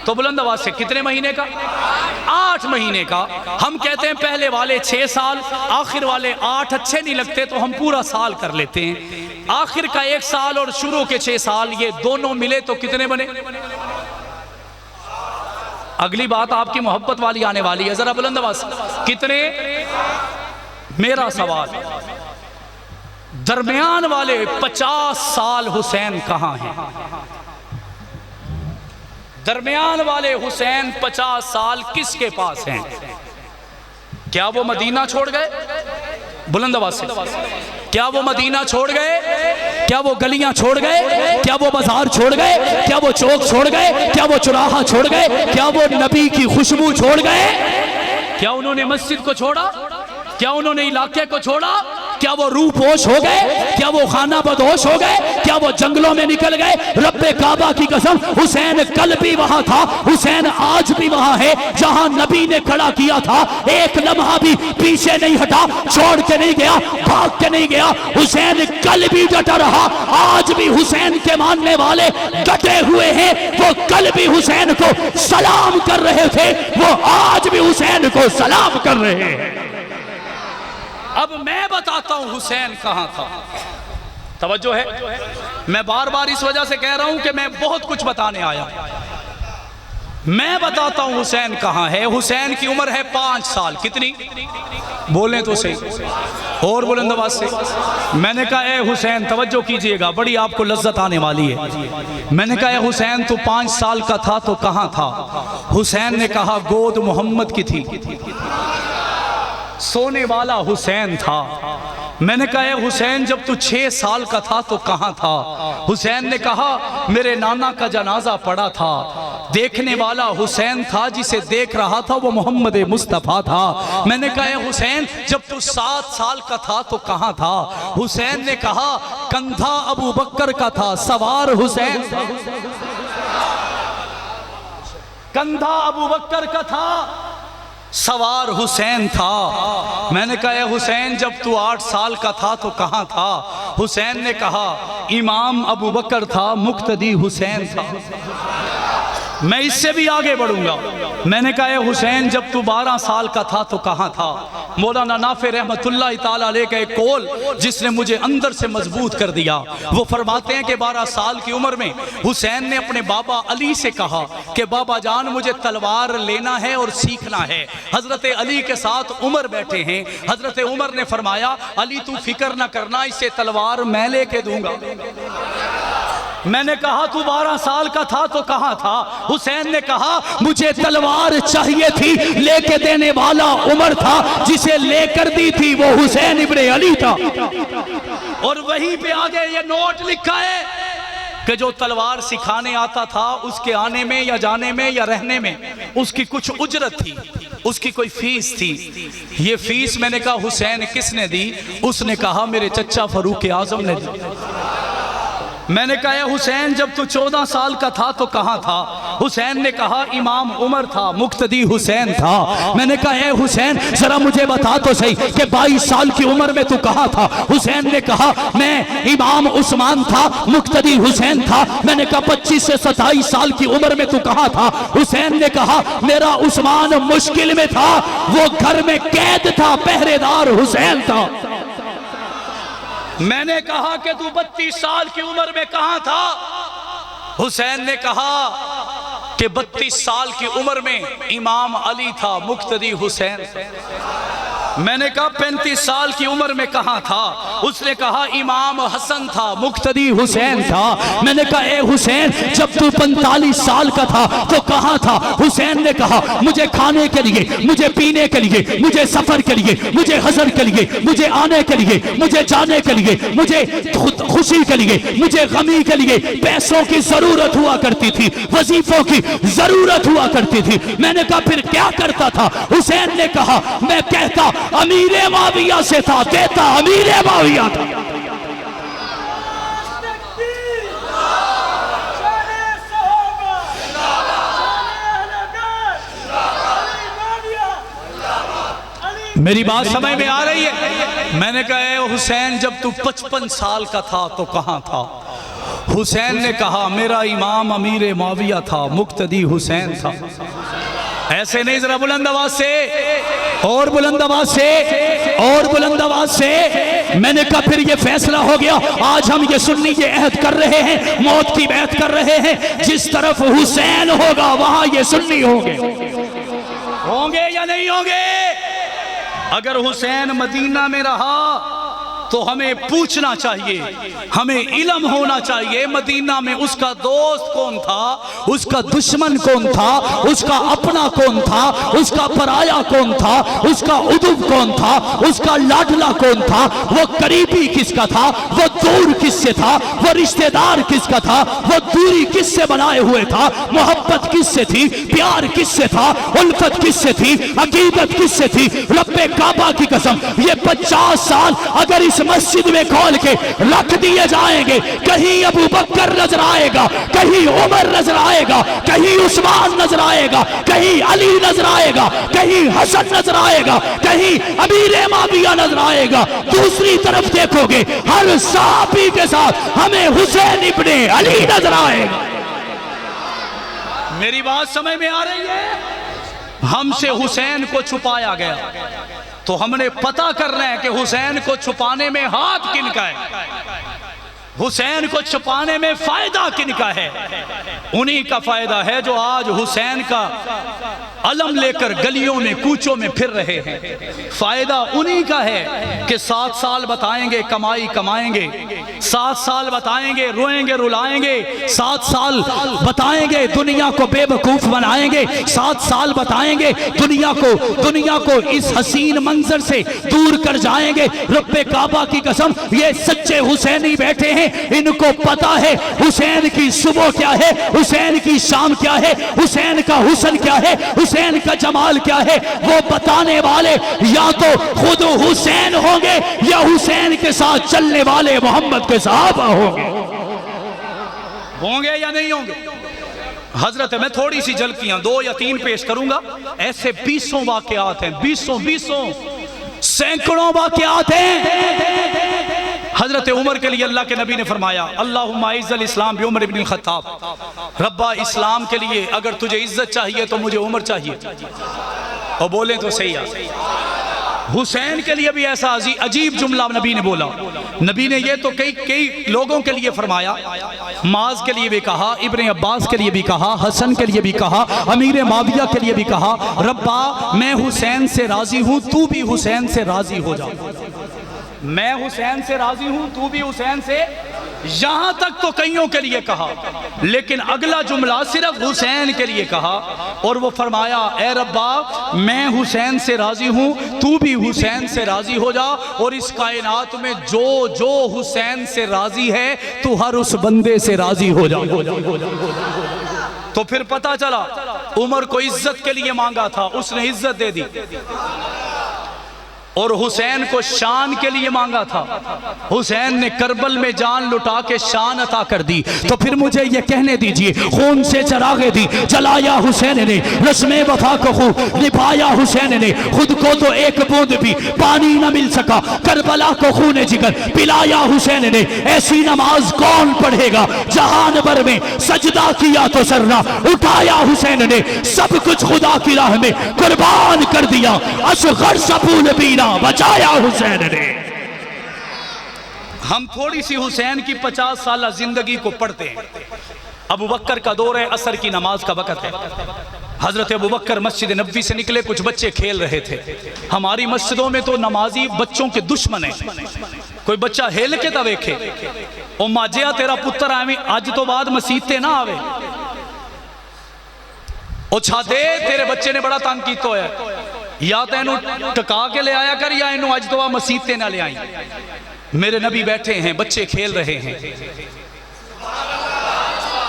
तो बुलंद आवाज से, कितने महीने का? 8 महीने का। हम कहते हैं पहले वाले 6 साल, आखिर वाले 8 अच्छे नहीं लगते तो हम पूरा साल कर लेते हैं। आखिर का 1 साल और शुरू के 6 साल, ये दोनों मिले तो कितने बने? अगली बात आपकी मोहब्बत वाली आने वाली है, जरा बुलंद आवाज से, कितने? मेरा सवाल, दरमियान वाले 50 साल हुसैन कहां हैं? दरमियान वाले हुसैन 50 साल किसके पास हैं? क्या वो मदीना छोड़ गए? बुलंद आवाज से, क्या वो मदीना छोड़ गए? क्या वो गलियां छोड़ गए? क्या वो बाजार छोड़ गए? क्या वो चौक छोड़ गए? क्या वो चौराहा छोड़ गए? क्या वो नबी की खुशबू छोड़ गए? क्या उन्होंने मस्जिद को छोड़ा? क्या उन्होंने इलाके को छोड़ा? क्या वो रूपोश हो गए? क्या वो खाना बदोश हो गए? क्या वो जंगलों में निकल गए? रब्बे काबा की कसम, हुसैन कल भी वहां था, हुसैन आज भी वहां है जहां नबी ने खड़ा किया था। एक लम्हा भी पीछे नहीं हटा, छोड़ के नहीं गया, भाग के नहीं गया। हुसैन कल भी डटा रहा, आज भी हुसैन के मानने वाले डटे हुए हैं। वो कल भी हुसैन को सलाम कर रहे थे, वो आज भी हुसैन को सलाम कर रहे हैं। अब मैं बताता हूं हुसैन कहां था। तवज्जो है, मैं बार बार इस वजह से कह रहा हूं कि मैं बहुत कुछ बताने आया। मैं बताता हूं हुसैन कहां है। हुसैन की उम्र है 5 साल। कितनी? बोलें तो सही, और बुलंद आवाज से। मैंने कहा ए हुसैन, तवज्जो कीजिएगा, बड़ी आपको लज्जत आने वाली है। मैंने कहा ए हुसैन, तो 5 साल का था तो कहां था? हुसैन ने कहा गोद मोहम्मद की थी, सोने वाला हुसैन था। मैंने कहा हुसैन, जब तू 6 साल का था तो कहां था? हुसैन ने कहा मेरे नाना का जनाजा पड़ा था, देखने वाला हुसैन था, जिसे देख रहा था वो मोहम्मद मुस्तफ़ा था। मैंने कहा हुसैन, जब तू 7 साल का था तो कहां था? हुसैन ने कहा कंधा अबू बकर का था, सवार हुसैन था। कंधा अबू बकर का था, सवार हुसैन था। मैंने कहा हुसैन, जब तू 8 साल का था तो कहां था? हुसैन ने कहा इमाम अबू बकर था, मुक्तदी हुसैन था। मैं इससे भी आगे बढ़ूंगा। मैंने कहा हुसैन, जब तू 12 साल का था तो कहां था? मौलाना नाफे रहमतुल्लाह ताला अलैह का एक कौल जिसने मुझे अंदर से मजबूत कर दिया। वो फरमाते हैं कि 12 साल की उम्र में हुसैन ने अपने बाबा अली से कहा कि बाबा जान, मुझे तलवार लेना है और सीखना है। हजरत अली के साथ उमर बैठे हैं। हजरत उमर ने फरमाया अली तू फिक्र न करना, इससे तलवार मैं लेके दूंगा। मैंने कहा तू 12 साल का था तो कहां था? हुसैन ने कहा मुझे तलवार चाहिए थी, लेके देने वाला उमर था, जिसे लेकर दी थी वो हुसैन इब्ने अली था। और वहीं पे आगे ये नोट लिखा है, कि जो तलवार सिखाने आता था उसके आने में या जाने में या रहने में उसकी कुछ उजरत थी, उसकी कोई फीस थी। ये फीस मैंने कहा हुसैन किसने दी? उसने कहा मेरे चचा फरूक आजम ने दी। मैंने कहा हुसैन जब तू 14 साल का था तो कहाँ था? हुसैन ने कहा इमाम उमर था, मुक्तदी हुसैन था। मैंने कहा हुसैन जरा मुझे बता तो सही कि 22 साल की उम्र में तू कहाँ था? हुसैन ने कहा मैं इमाम उस्मान था, मुक्तदी हुसैन था। मैंने कहा 25 से 27 साल की उम्र में तू कहाँ था? हुसैन ने कहा मेरा उस्मान मुश्किल में था, वो घर में कैद था, पहरेदार हुसैन था। मैंने कहा कि तू 32 साल की उम्र में कहां था? हुसैन ने कहा कि 32 साल की उम्र में इमाम अली था, मुक्तदी हुसैन। मैंने कहा 35 साल की उम्र में कहां था? उसने कहा इमाम हसन था, मुक्तदी हुसैन था। मैंने कहा ए हुसैन जब तू 45 साल का था तो कहां था? हुसैन ने कहा मुझे खाने के लिए, मुझे पीने के लिए, मुझे सफर के लिए, मुझे हजर के लिए, मुझे आने के लिए, मुझे जाने के लिए, मुझे खुशी के लिए, मुझे गमी के लिए पैसों की जरूरत हुआ करती थी, वजीफों की जरूरत हुआ करती थी। मैंने कहा फिर क्या करता था? हुसैन ने कहा मैं कहता अमीरे माविया से था, देता अमीरे माविया था। मेरी बात समझ में आ रही है? मैंने कहा हुसैन जब तू 55 साल का था तो कहां था? हुसैन ने कहा मेरा इमाम अमीर माविया था, मुक्तदी हुसैन था। ऐसे नहीं, जरा बुलंद आवाज से, और बुलंद आवाज से, और बुलंद आवाज से। मैंने कहा फिर ये फैसला हो गया, आज हम ये सुन्नी ये अहद कर रहे हैं, मौत की बैत कर रहे हैं, जिस तरफ हुसैन होगा वहां ये सुन्नी होंगे या नहीं होंगे? अगर हुसैन मदीना में रहा तो हमें पूछना चाहिए, हमें इल्म होना चाहिए मदीना में उसका दोस्त कौन था, उसका दुश्मन कौन था, उसका अपना कौन था, उसका पराया कौन था, उसका उदुब कौन था, उसका लाडला कौन था, वो करीबी किसका था, वो दूर किससे था, वो रिश्तेदार किसका था, वो दूरी किससे बनाए हुए था, मोहब्बत किससे थी, प्यार किससे था, उल्फत किससे थी, अकीदत किससे थी। रब्बे काबा की कसम ये 50 साल अगर इस मस्जिद में खोल के रख दिए जाएंगे, कहीं अबू बकर नजर आएगा, कहीं उमर नजर आएगा, कहीं उस्मान नजर आएगा, कहीं अली नजर आएगा, कहीं हसन नजर आएगा, कहीं अमीर माविया नजर आएगा। दूसरी तरफ देखोगे हर सहाबी के साथ हमें हुसैन इब्ने अली नजर आएगा। मेरी बात समझ में आ रही है? हमसे हुसैन को छुपाया गया तो हमने पता करना है कि हुसैन को छुपाने में हाथ किनका है, हुसैन को छुपाने में फायदा किनका है। उन्हीं का फायदा है जो आज हुसैन का अलम लेकर गलियों में कूचों में फिर रहे हैं। फायदा उन्हीं का है कि 7 साल बताएंगे कमाई कमाएंगे, 7 साल बताएंगे रोएंगे रुलाएंगे, 7 साल बताएंगे दुनिया को बेवकूफ बनाएंगे, 7 साल बताएंगे दुनिया को इस हसीन मंजर से दूर कर जाएंगे। रब्बे काबा की कसम ये सच्चे हुसैनी बैठे हैं, इनको पता है हुसैन की सुबह क्या है, हुसैन की शाम क्या है, हुसैन का हुस्न क्या है, हुसैन का जमाल क्या है। वो बताने वाले या तो खुद हुसैन होंगे या हुसैन के साथ चलने वाले मोहम्मद के सहाबा होंगे या नहीं होंगे। हजरत मैं थोड़ी सी झलकियां 2 या 3 पेश करूंगा, ऐसे 20 वाकयात हैं, 20 सैकड़ों वाकयात हैं। हजरत उमर के लिए अल्लाह के नबी ने फरमाया अल्लाहुम्मा इज़्ज़िल इस्लाम बि उमर इब्न ख़त्ताब, रब्बा इस्लाम के लिए अगर तुझे इज्जत चाहिए तो मुझे उमर चाहिए। और बोले तो सही है, हुसैन के लिए भी ऐसा अजीब जुमला नबी ने बोला। नबी ने ये तो कई लोगों के लिए फरमाया, माज के लिए भी कहा, इब्ने अब्बास के लिए भी कहा, हसन के लिए भी कहा, अमीर माविया के लिए भी कहा, रब्बा मैं हुसैन से राजी हूं, तू भी हुसैन से राजी हो जा। मैं हुसैन से राजी हूं, तू भी हुसैन से। यहां तक तो कईयों के लिए कहा लेकिन अगला जुमला सिर्फ हुसैन के लिए कहा और वो फरमाया, ए रब्बा मैं हुसैन से राजी हूँ, तू भी हुसैन से राजी हो जा, और इस कायनात में जो जो हुसैन से राजी है तू हर उस बंदे से राजी हो जा। तो फिर पता चला उमर को इज्जत के लिए मांगा था, उसने इज्जत दे दी, और हुसैन को शान के लिए मांगा था, हुसैन ने करबल में जान लुटा के शान अता कर दी। तो फिर मुझे ये कहने दीजिए, खून से चरागे दी जलाया हुसैन ने, रस्मे वफा को खूब निभाया हुसैन ने, खुद को तो एक बूंद भी पानी न मिल सका, करबला को खून जिगर पिलाया हुसैन ने। ऐसी नमाज कौन पढ़ेगा, जहान भर में सजदा किया तो सरना उठाया हुसैन ने, सब कुछ खुदा की राह में कुर्बान कर दिया, असगर सपूल भी बचाया हुसैन ने। हम थोड़ी सी हुसैन की 50 साल जिंदगी को पढ़ते हैं। अबू बकर का दौर है, असर की नमाज का वक़्त है। हजरत अबू बकर मस्जिद नबवी से निकले, कुछ बच्चे खेल रहे थे। हमारी मस्जिदों में तो नमाजी बच्चों के दुश्मन है, कोई बच्चा हेल के तो वेखे ओ माजिया तेरा पुत्र आवे अज तो बाद मसीत ते ना आवे, ओ छादे तेरे बच्चे ने बड़ा तंग किया होया, या तो इनू टका के ले आया कर, या इनू अज तो मसीते ना ले आई। मेरे नबी बैठे हैं, बच्चे खेल रहे हैं,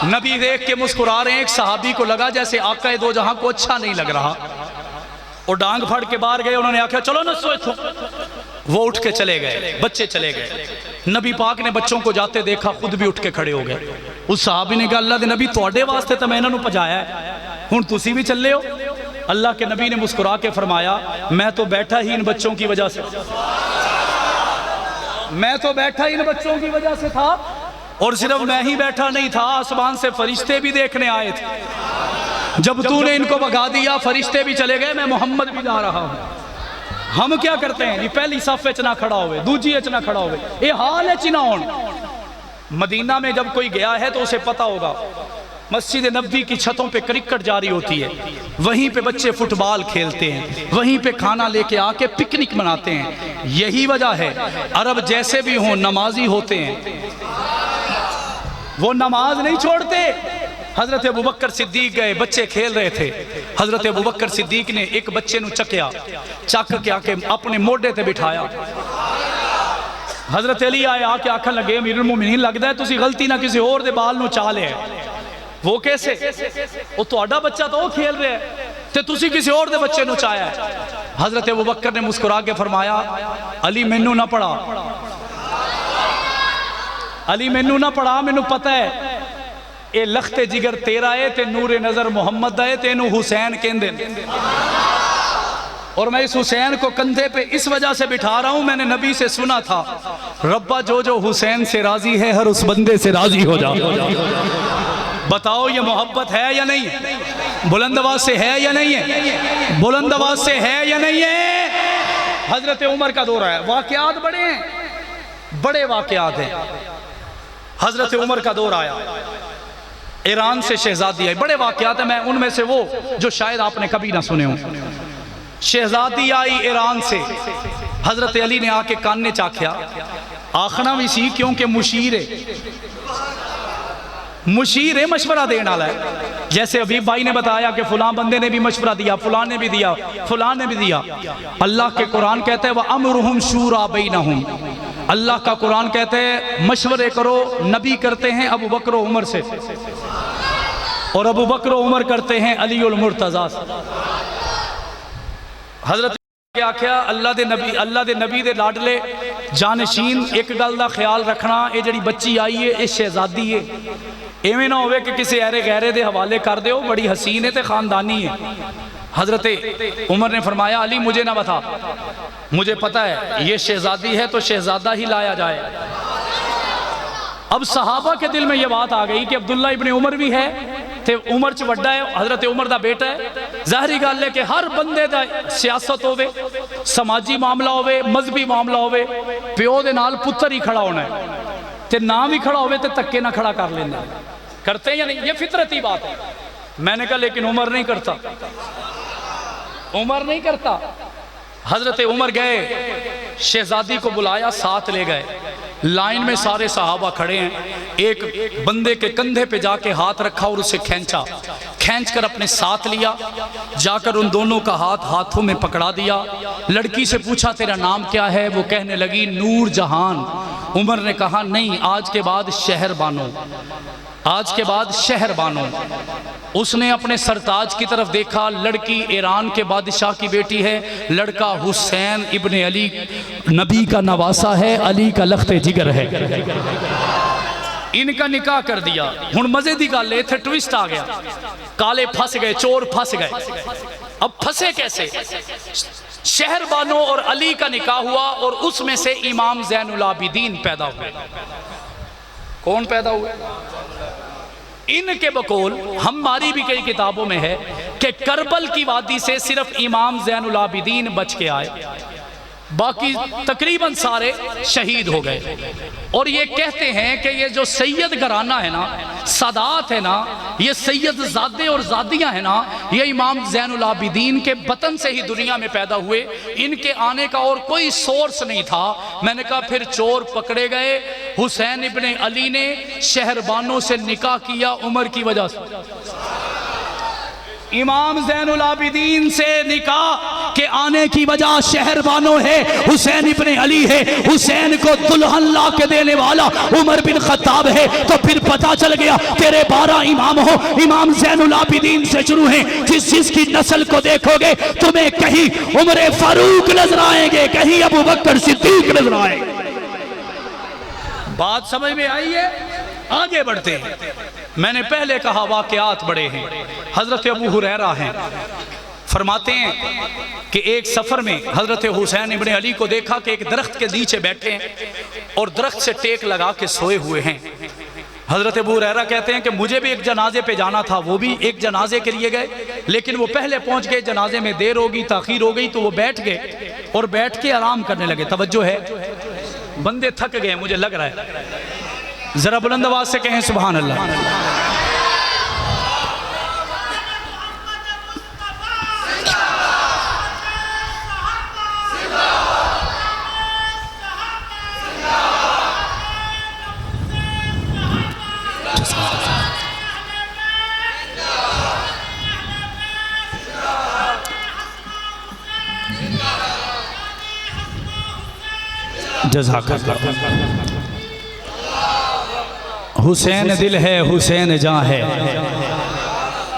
नबी देख के मुस्कुरा रहे हैं। एक सहाबी को लगा जैसे आका दो जहां को अच्छा नहीं लग रहा, और डांग फड़ के बाहर गए, उन्होंने आख्या चलो ना सोचो, वो उठ के चले गए, बच्चे चले गए। नबी पाक ने बच्चों को जाते देखा, खुद भी उठ के खड़े हो गए। उस सहाबी ने कहा, अल्लाह के नबी तुहाडे वास्ते तो मैं इन्हों भजाया है, हुण तुसी भी चले हो। अल्लाह के नबी ने मुस्कुरा के फरमाया, मैं तो बैठा ही इन बच्चों की वजह से, मैं तो बैठा ही इन बच्चों की वजह से था, और सिर्फ मैं ही बैठा नहीं था, आसमान से फरिश्ते भी देखने आए थे। जब तूने इनको भगा दिया, फरिश्ते भी चले गए, मैं मोहम्मद भी जा रहा हूं। हम क्या करते हैं, पहली सफ च ना खड़ा होवे, दूजी च ना खड़ा होवे, ये हाल है चिना होन। मदीना में जब कोई गया है तो उसे पता होगा, मस्जिद नबवी की छतों पे क्रिकेट जारी होती है, वहीं पे बच्चे फुटबॉल खेलते हैं, वहीं पे खाना लेके आके पिकनिक मनाते हैं। यही वजह है अरब जैसे भी हों नमाजी होते हैं, वो नमाज नहीं छोड़ते। हजरत अबू बकर सिद्दीक गए, बच्चे खेल रहे थे। हजरत अबू बकर सिद्दीक ने एक बच्चे नू चकिया, चक के आके अपने मोढे ते बिठाया। हजरत अली आए, आके आखन लगे, अमीरुल मोमिनीन लगदा है तुसी गलती ना किसी होर दे बाल नू चा लिया। वो कैसे, वो तुहाडा बच्चा तो वो खेल रहा है ते तुसी किसी और दे बच्चे नू चाया है। हजरत अबू बकर ने मुस्कुरा के फरमाया, अली मैनू ना पढ़ा, अली मैनू ना पढ़ा, मैनू पता है ये लखते जिगर तेरा है ते नूरे नजर मोहम्मद है, तेनू हुसैन कहंदे ने, और मैं इस हुसैन को कंधे पे इस वजह से बिठा रहा हूं, मैंने नबी से सुना था, रब्बा जो जो हुसैन से राजी है हर उस बंदे से राजी हो जा। बताओ ये मोहब्बत है या नहीं है, बुलंद आवाज से है या नहीं है, बुलंद आवाज से है या नहीं है। हजरत उमर का दौर है, वाकयात बड़े हैं, बड़े वाकयात हैं। हजरत उमर का दौर आया, ईरान से शहजादी आई, बड़े वाकयात हैं, मैं उनमें से वो जो शायद आपने कभी ना सुने हो। शहजादी आई ईरान से, हजरत अली ने आके कान चाख्या, आखना भी सी क्योंकि मुशीर है, मुशीर है, मशवरा देने वाला है। जैसे अभी भाई ने बताया कि फलां बंदे ने भी मशवरा दिया, फलां ने भी दिया, फलां ने भी दिया। अल्लाह के कुरान कहते हैं, वह अमरुहुम शूरा बैनहुम, अल्लाह का कुरान कहते हैं मशवरे करो। नबी करते हैं अबू बकर उमर से, और अबू बकर उमर करते हैं अली उल मुर्तज़ा से। हजरत आख्या, अल्लाह दे नबी, अल्लाह दे नबी दे लाडले जानशीन, एक गल का ख्याल रखना, ये जड़ी बच्ची आई है ये शहजादी है, इवें ना होवे कि किसी ऐरे गहरे दे हवाले कर दो, बड़ी हसीन है ते खानदानी है। हजरत उमर ने फरमाया, अली मुझे ना बता, मुझे पता है ये शहजादी है तो शहजादा ही लाया जाए। अब सहाबा के दिल में यह बात आ गई कि अब्दुल्ला इब्ने उमर भी है, ते उमर च वड्डा है, हजरत उमर दा बेटा है, जाहिर गल है कि हर बंदे दा सियासत होवे, समाजी मामला होवे, मजहबी मामला होवे, प्यो दे नाल पुत्तर ही खड़ा होना है, ते ना भी खड़ा होवे ते धक्के ना खड़ा कर लेना। करते हैं या नहीं, ये फितरती बात है। मैंने कहा लेकिन उमर नहीं करता, उमर नहीं करता। हजरत उमर गए, शहजादी को बुलाया, साथ ले गए, लाइन में सारे सहाबा खड़े हैं, एक बंदे के कंधे पे जाके हाथ रखा और उसे खींच कर अपने साथ लिया, जाकर उन दोनों का हाथ हाथों में पकड़ा दिया। लड़की से पूछा तेरा नाम क्या है, वो कहने लगी नूर जहान। उमर ने कहा नहीं, आज के बाद शहर बानो, आज के बाद शहर बानो। उसने अपने सरताज की तरफ देखा, लड़की ईरान के बादशाह की बेटी है, लड़का हुसैन इब्ने अली नबी का नवासा है, अली का लख्ते जिगर है। इनका निकाह कर दिया। हुण मजे दी गल इत्थे ट्विस्ट आ गया, काले फंस गए, चोर फंस गए। अब फंसे कैसे? शहर बानो और अली का निकाह हुआ और उसमें से इमाम ज़ैनुल आबिदीन पैदा हुए। कौन पैदा हुए? इनके बकौल हमारी भी कई किताबों में है कि करबल की वादी से सिर्फ इमाम ज़ैनुल आबिदीन बच के आए, बाकी तकरीबन सारे शहीद हो गए। और ये कहते हैं कि ये जो सैयद घराना है ना, सादात है ना, ये सैयद ज़ादे और ज़ादियाँ हैं ना, ये इमाम ज़ैनुल आबिदीन के बतन से ही दुनिया में पैदा हुए। इनके आने का और कोई सोर्स नहीं था। मैंने कहा फिर चोर पकड़े गए। हुसैन इब्ने अली ने शहरबानों से निकाह किया उमर की वजह से। इमाम ज़ैनुल आबिदीन से निकाह के आने की वजह शहरबानों है, हुसैन इब्ने अली है। हुसैन को दुल्हन ला के देने वाला उमर बिन खत्ताब है। तो फिर पता चल गया तेरे 12 इमाम हो, इमाम ज़ैनुल आबिदीन से शुरू हैं। जिसकी नस्ल को देखोगे तुम्हें कहीं उमर फारूक नजर आएंगे, कहीं अबू बकर सिद्दीक नजर आएंगे। बात समझ में आई है? आगे बढ़ते हैं। मैंने पहले कहा वाक़यात बड़े हैं। हजरत अबू हुरैरा हैं, फरमाते हैं कि एक सफ़र में हजरत हुसैन इब्ने अली को देखा कि एक दरख्त के नीचे बैठे हैं और दरख्त से टेक लगा के सोए हुए हैं। हजरत अबू हुरैरा कहते हैं कि मुझे भी एक जनाजे पे जाना था, वो भी एक जनाजे के लिए गए, लेकिन वो पहले पहुंच गए, जनाजे में देर होगी, ताखीर हो गई, तो वो बैठ गए और बैठ के आराम करने लगे। तवज्जो है, बंदे थक गए मुझे लग रहा है। जरा बुलंद आवाज से कहें सुभान अल्लाह। जज़ाकल्लाह। हुसैन दिल है, हुसैन जान है,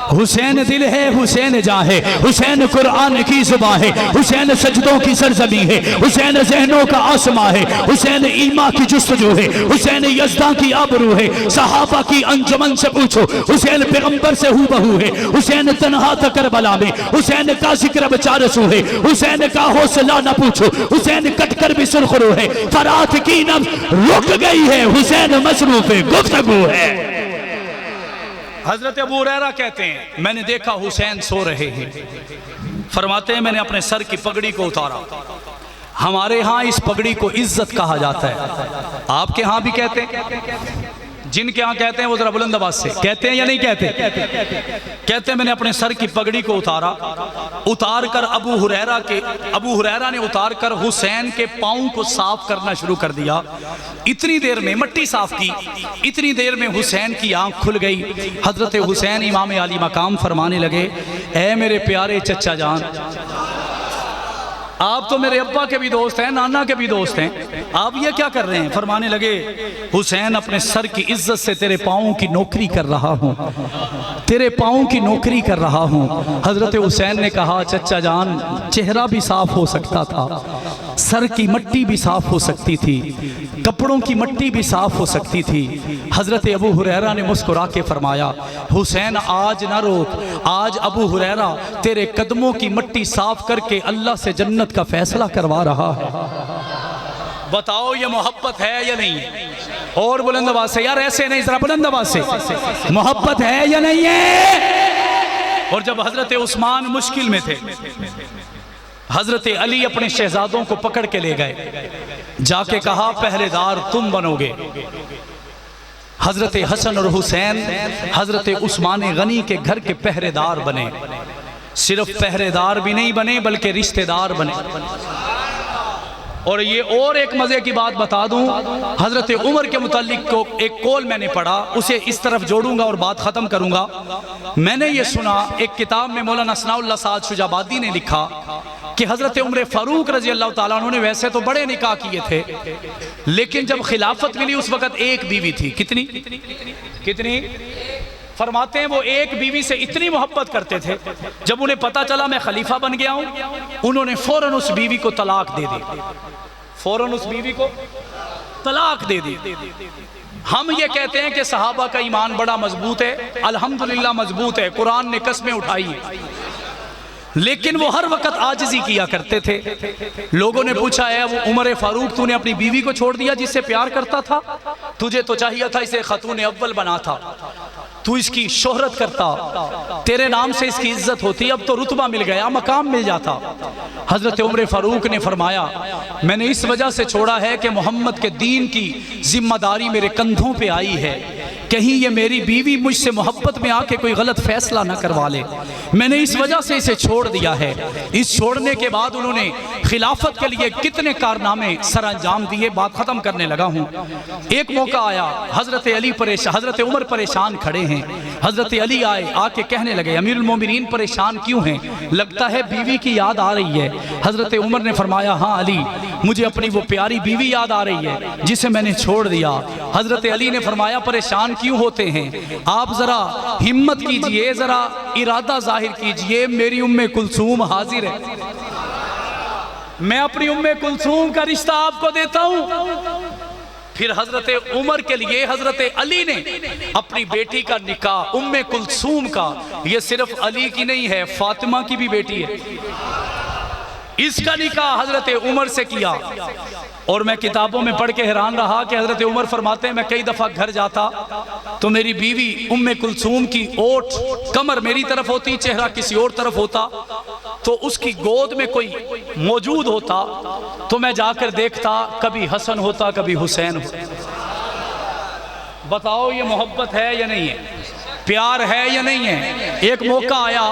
हुसैन दिल है, हुसैन जान है। हुसैन कुरान की ज़ुबान है, हुसैन सजदों की सरजमी है, हुसैन ज़हनों का आसमां है, हुसैन ईमा की जुस्तजू है, हुसैन यज़दा की आबरू है। सहाबा की अंजुमन से पूछो, हुसैन पैगंबर से हूबहू है। हुसैन तन्हा था करबला में, हुसैन का जिक्र बचारसू है। हुसैन का हौसला न पूछो, हुसैन कटकर भी सुरखरू है। फरात की नब्ज़ रुक गई है, हुसैन मसरूफ गुफ्तगू है। हजरत अबू हुरैरा कहते हैं मैंने देखा हुसैन सो रहे हैं। फरमाते हैं मैंने अपने सर की पगड़ी को उतारा। हमारे यहाँ इस पगड़ी को इज्जत कहा जाता है, आपके यहाँ भी कहते हैं? जिनके यहाँ कहते हैं वो जरा बुलंद आवाज से कहते हैं या नहीं कहते? कहते हैं मैंने अपने सर की पगड़ी को उतारा, उतार कर अबू हुरैरा ने उतार कर हुसैन के पाँव को साफ करना शुरू कर दिया। इतनी देर में मट्टी साफ की, इतनी देर में हुसैन की आंख खुल गई। हजरत हुसैन इमाम आली मकाम फरमाने लगे, ऐ मेरे प्यारे चचा जान, आप तो मेरे अब्बा के भी दोस्त हैं, नाना के भी दोस्त हैं, आप ये क्या कर रहे हैं? फरमाने लगे, हुसैन अपने सर की इज्जत से तेरे पाँव की नौकरी कर रहा हूँ, तेरे पाँव की नौकरी कर रहा हूँ। हजरत हुसैन ने कहा, चचा जान, चेहरा भी साफ हो सकता था, सर की मट्टी भी साफ हो सकती थी, कपड़ों की मट्टी भी साफ हो सकती थी। हजरत अबू हुरैरा ने मुस्कुरा के फरमाया, हुसैन आज ना रोक, आज अबू हुरैरा तेरे कदमों की मट्टी साफ करके अल्लाह से जन्नत का फैसला करवा रहा है। बताओ ये मोहब्बत है या नहीं? और बुलंद आवाज से, यार ऐसे नहीं, जरा बुलंद आवाज से, मोहब्बत है या नहीं है? और जब हजरत उस्मान मुश्किल में थे, हजरत अली अपने शहजादों को पकड़ के ले गए, जाके कहा पहरेदार तुम बनोगे। हजरत हसन और हुसैन हजरत उस्मान गनी के घर के पहरेदार बने। सिर्फ पहरेदार भी नहीं बने बल्कि रिश्तेदार बने। और ये और एक मज़े की बात बता दूं, हज़रत उमर के मुतालिक को एक कौल मैंने पढ़ा, उसे इस तरफ जोड़ूंगा और बात ख़त्म करूंगा। मैंने ये सुना एक किताब में मौलाना सनाउल्लाह साद शुजाबादी ने लिखा कि हज़रत उमर फ़ारूक रज़ी अल्लाह ताला अन्हु ने वैसे तो बड़े निकाह किए थे, लेकिन जब खिलाफत मिली उस वक़्त एक बीवी थी। कितनी कितनी? फरमाते हैं वो एक बीवी से इतनी मोहब्बत करते थे, जब उन्हें पता चला मैं खलीफा बन गया हूं, उन्होंने फौरन उस बीवी को तलाक दे दी, फौरन उस बीवी को तलाक दे दी। हम ये कहते हैं कि सहाबा का ईमान बड़ा मजबूत है, अल्हम्दुलिल्लाह मजबूत है, कुरान ने कस्में उठाई है, लेकिन वो हर वक्त आजिज़ी किया करते थे। लोगों ने पूछा है वो उमर फारूक तूने अपनी बीवी को छोड़ दिया जिससे प्यार करता था, तुझे तो चाहिए था इसे खतून अव्वल बना था, तू इसकी शोहरत करता, तेरे नाम से इसकी इज्जत होती, अब तो रुतबा मिल गया, मकाम मिल जाता। हज़रत उमर फारूक ने फरमाया मैंने इस वजह से छोड़ा है कि मोहम्मद के दीन की जिम्मेदारी मेरे कंधों पे आई है, कहीं ये मेरी बीवी मुझसे मोहब्बत में आके कोई गलत फैसला ना करवा ले, मैंने इस वजह से इसे छोड़ दिया है। इस छोड़ने के बाद उन्होंने खिलाफत के लिए कितने कारनामे सर अंजाम दिए। बात ख़त्म करने लगा हूँ। एक मौका आया, हज़रत उमर परेशान खड़े हैं, हज़रत अली आए, आके कहने लगे अमीरुल मोमिनीन परेशान क्यों हैं, लगता है बीवी की याद आ रही है। हज़रत उमर ने फरमाया हाँ अली, मुझे अपनी वो प्यारी बीवी याद आ रही है जिसे मैंने छोड़ दिया। हज़रत अली ने फरमाया परेशान क्यों होते हैं, आप ज़रा हिम्मत कीजिए, ज़रा इरादा जाहिर कीजिए, मेरी उम्मे कुलसूम हाजिर है, मैं अपनी उम्मे कुलसूम का रिश्ता आपको देता हूँ। फिर हज़रत उमर के लिए हज़रत अली ने अपनी बेटी का निकाह उम्मे कुलसूम का, ये सिर्फ अली की नहीं है, फातिमा की भी बेटी है, इसका निकाह हज़रत उमर से किया। और मैं किताबों में पढ़ के हैरान रहा कि हज़रत उमर फरमाते हैं मैं कई दफ़ा घर जाता तो मेरी बीवी उम्मे कुलसूम की ओठ कमर मेरी तरफ होती, चेहरा किसी और तरफ होता, तो उसकी गोद में कोई मौजूद होता तो मैं जाकर देखता, कभी हसन होता कभी हुसैन होता। बताओ ये मोहब्बत है या नहीं है, प्यार है या नहीं है। एक मौका आया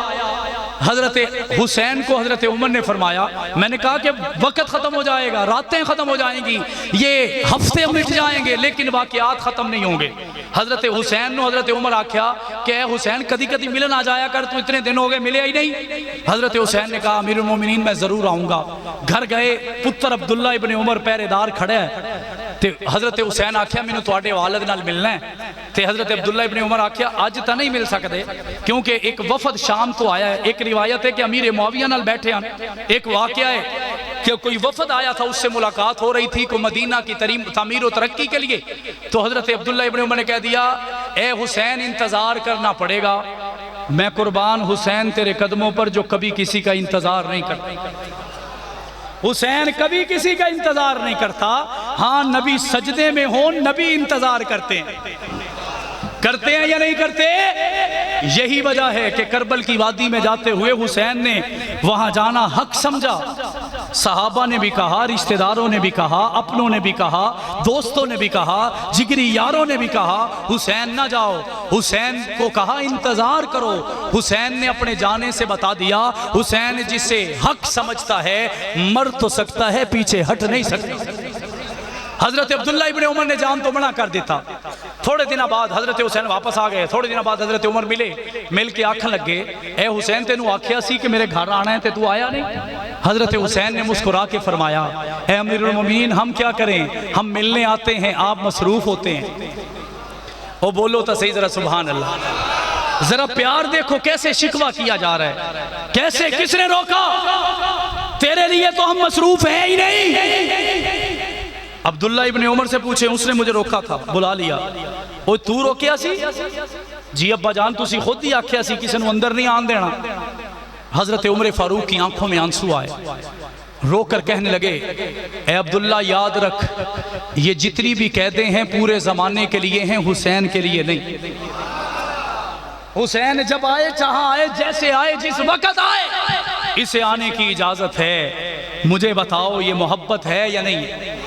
हज़रत हुसैन को हज़रत उमर ने फरमाया, मैंने कहा कि वक्त ख़त्म हो जाएगा, रातें ख़त्म हो जाएंगी, ये हफ्ते मिट जाएंगे, लेकिन वाक़यात ख़त्म नहीं होंगे। हज़रत हुसैन ने हज़रत उमर आख्या कि हुसैन कदी कदी मिलन आ जाया कर, तू इतने दिन हो गए मिले ही नहीं। हज़रत हुसैन ने कहा अमीरुल मोमिनीन मैं ज़रूर आऊँगा। घर गए, पुत्र अब्दुल्ला इब्ने उमर पहरेदार खड़े है, तो हज़रत हुसैन आख्या मैनू तुहाडे वालिद नाल मिलना है, तो हज़रत अब्दुल्ला इब्ने उमर आख्या अज तो नहीं मिल सकते क्योंकि एक वफद शाम तो आया है। एक रिवायत है कि अमीर मुआविया नाल बैठे हैं, एक वाक़या है कि कोई वफद आया था, उससे मुलाकात हो रही थी को मदीना की तामीर और तरक्की के लिए, तो हज़रत अब्दुल्ला इब्ने उमर ने कह दिया ए हुसैन इंतज़ार करना पड़ेगा, मैं कुर्बान हुसैन तेरे कदमों पर जो कभी किसी का इंतज़ार नहीं करता। हुसैन कभी किसी का इंतजार नहीं करता, हाँ नबी सजदे में हो नबी इंतजार करते हैं या नहीं करते। यही वजह है कि करबल की वादी में जाते हुए हुसैन ने वहां जाना हक समझा। सहाबा ने भी कहा, रिश्तेदारों ने भी कहा, अपनों ने भी कहा, दोस्तों ने भी कहा, जिगरी यारों ने भी कहा हुसैन ना जाओ, हुसैन को कहा इंतजार करो। हुसैन ने अपने जाने से बता दिया, हुसैन जिसे हक समझता है मर तो सकता है, पीछे हट नहीं सकता। हजरत अब्दुल्ला इब्ने उमर ने जान तो मना कर देता। थोड़े दिनों बाद हजरत हुसैन वापस आ गए, थोड़े दिनों बाद हजरत उमर मिल के आखन लगे ए हुसैन तेनू आख्या सी कि मेरे घर आना है ते तू आया नहीं। हजरत हुसैन ने मुस्कुरा के फरमाया ए अमीरुल मोमिनीन हम क्या करें, हम मिलने आते हैं, आप मसरूफ होते हैं। ओ बोलो तो सही जरा सुभान अल्लाह। जरा प्यार देखो कैसे शिकवा किया जा रहा है, कैसे किसने रोका, तेरे लिए तो हम मसरूफ हैं ही नहीं। अब्दुल्ला इब्ने उमर से पूछे, उसने मुझे रोका था, बुला लिया। ओ तू रोकिया सी? जी अब्बा जान तुसी खुद ही आख्या सी किसी को अंदर नहीं आन देना। हजरत उमर फारूक की आंखों में आंसू आए, रोकर कहने लगे ए अब्दुल्ला याद रख, ये जितनी भी कैदें हैं पूरे जमाने के लिए हैं, हुसैन के लिए नहीं। हुसैन जब आए, जहां आए, जैसे आए, जिस वक्त आए, इसे आने की इजाजत है। मुझे बताओ ये मोहब्बत है या नहीं है,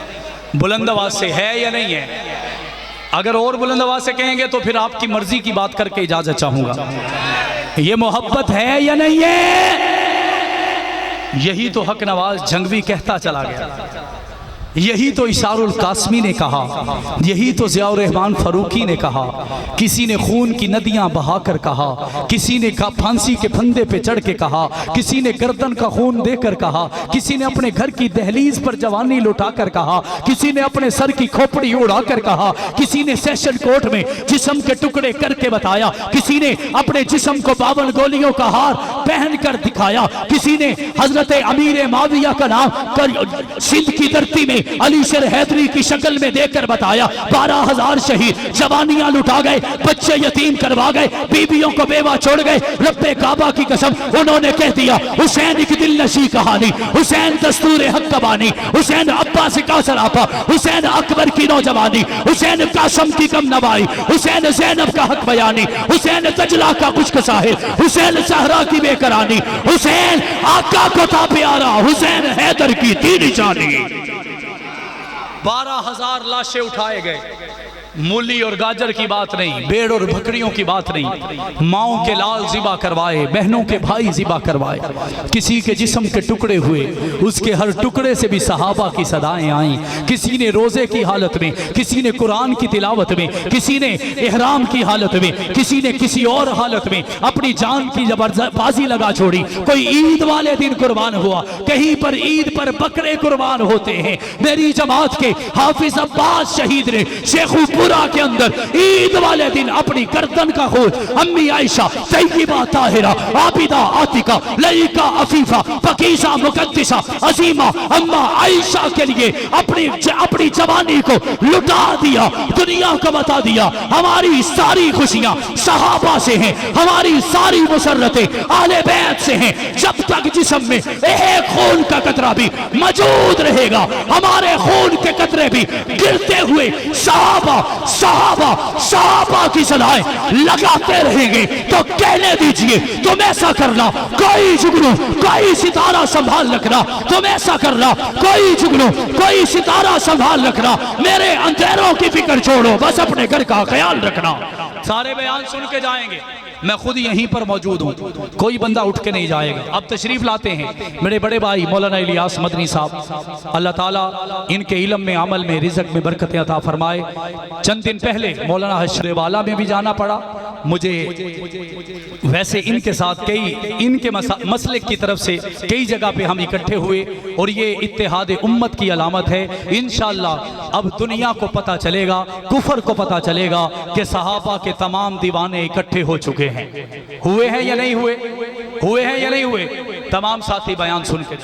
बुलंद आवाज से है या नहीं है। अगर और बुलंद आवाज से कहेंगे तो फिर आपकी मर्जी की बात करके इजाजत चाहूंगा। ये मोहब्बत है या नहीं है, यही तो हक नवाज जंगवी कहता चला गया। यही तो इशारुल कासमी ने कहा, यही तो ज़ियाउर रहमान फ़ारूकी ने कहा। किसी ने खून की नदियां बहाकर कहा, किसी ने फांसी के फंदे पे चढ़ के कहा, किसी ने गर्दन का खून देकर कहा, किसी ने अपने घर की दहलीज पर जवानी लुटाकर कहा, किसी ने अपने सर की खोपड़ी उड़ाकर कहा, किसी ने सेशन कोर्ट में जिस्म के टुकड़े करके बताया, किसी ने अपने जिस्म को 52 गोलियों का हार पहन कर दिखाया, किसी ने हजरत अमीर माविया का नाम सिंध की धरती में अली शेर हैदरी की शक्ल में देखकर बताया। 12,000 शहीद जवानियां लुटा गए, बच्चे यतीम करवा गए, बीबियों को बेवा छोड़ गए। रब्बे काबा की कसम उन्होंने कह दिया, हुसैन एक दिल नशी कहानी, हुसैन दस्तूर हक का बानी, हुसैन अब्बास का सरापा, हुसैन अकबर की नौजवानी, हुसैन कासम की कम नवाई, हुसैन ज़ैनब का हक बयानी, हुसैन तजला का कुछ साहिल, हुसैन सहरा की बेकरानी, हुसैन आका को था प्यारा, हुसैन हैदर की थी निशानी। 12,000 लाशें उठाए गए। मूली और गाजर की बात नहीं, भेड़ और बकरियों की बात नहीं, माओ के लाल जिबा करवाए, बहनों के भाई जिबा करवाए। किसी के जिस्म के टुकड़े हुए, उसके हर टुकड़े से भी सहाबा की सदाएं आईं। किसी ने रोजे की हालत में, किसी ने कुरान की तिलावत में, किसी ने इहराम की हालत में, किसी ने किसी और हालत में अपनी जान की जबरदस्ती लगा छोड़ी। कोई ईद वाले दिन कुर्बान हुआ, कहीं पर ईद पर बकरे कुर्बान होते हैं। मेरी जमात के हाफिज अब्बास शहीद ने शेखुपुरा के अंदर ईद वाले दिन अपनी गर्दन का खून अम्मी आयशा, तैयबा, ताहिरा, आबिदा, आतिका, लईका, अफीफा, फकीसा, मुकद्दिसा, अजीमा, अम्मा आयशा के लिए अपनी जवानी को लुटा दिया, दुनिया को बता दिया हमारी सारी खुशियां सहाबा से हैं, हमारी सारी मुसर्रतें आले बैत से हैं। जब तक जिस्म में एक खून का कतरा भी मौजूद रहेगा, हमारे खून के कतरे भी गिरते हुए सहाबा की सलाहें लगाते रहेंगे। तो कहने दीजिए, तुम ऐसा करना, कोई जुगनू, कोई सितारा संभाल रखना, तुम ऐसा करना, कोई जुगनू, कोई सितारा संभाल रखना, मेरे अंधेरों की फिक्र छोड़ो, बस अपने घर का ख्याल रखना। सारे बयान सुन के जाएंगे, मैं खुद यहीं पर मौजूद हूँ, कोई बंदा उठ के नहीं जाएगा। अब तशरीफ लाते हैं मेरे बड़े भाई मौलाना इलियास मदनी साहब, अल्लाह ताला इनके इल्म में, अमल में, रिज़्क़ में बरकतें अता फरमाए। चंद दिन पहले मौलाना हशरेवाला में भी जाना पड़ा मुझे, वैसे इनके साथ इनके मसलक की तरफ से कई जगह पे हम इकट्ठे हुए और ये इत्तेहाद उम्मत की अलामत है। इंशाअल्लाह अब दुनिया को पता चलेगा, कुफर को पता चलेगा कि सहाबा के तमाम दीवाने इकट्ठे हो चुके हैं। हुए हैं या नहीं हुए? हुए हैं या नहीं हुए? तमाम साथी बयान सुन के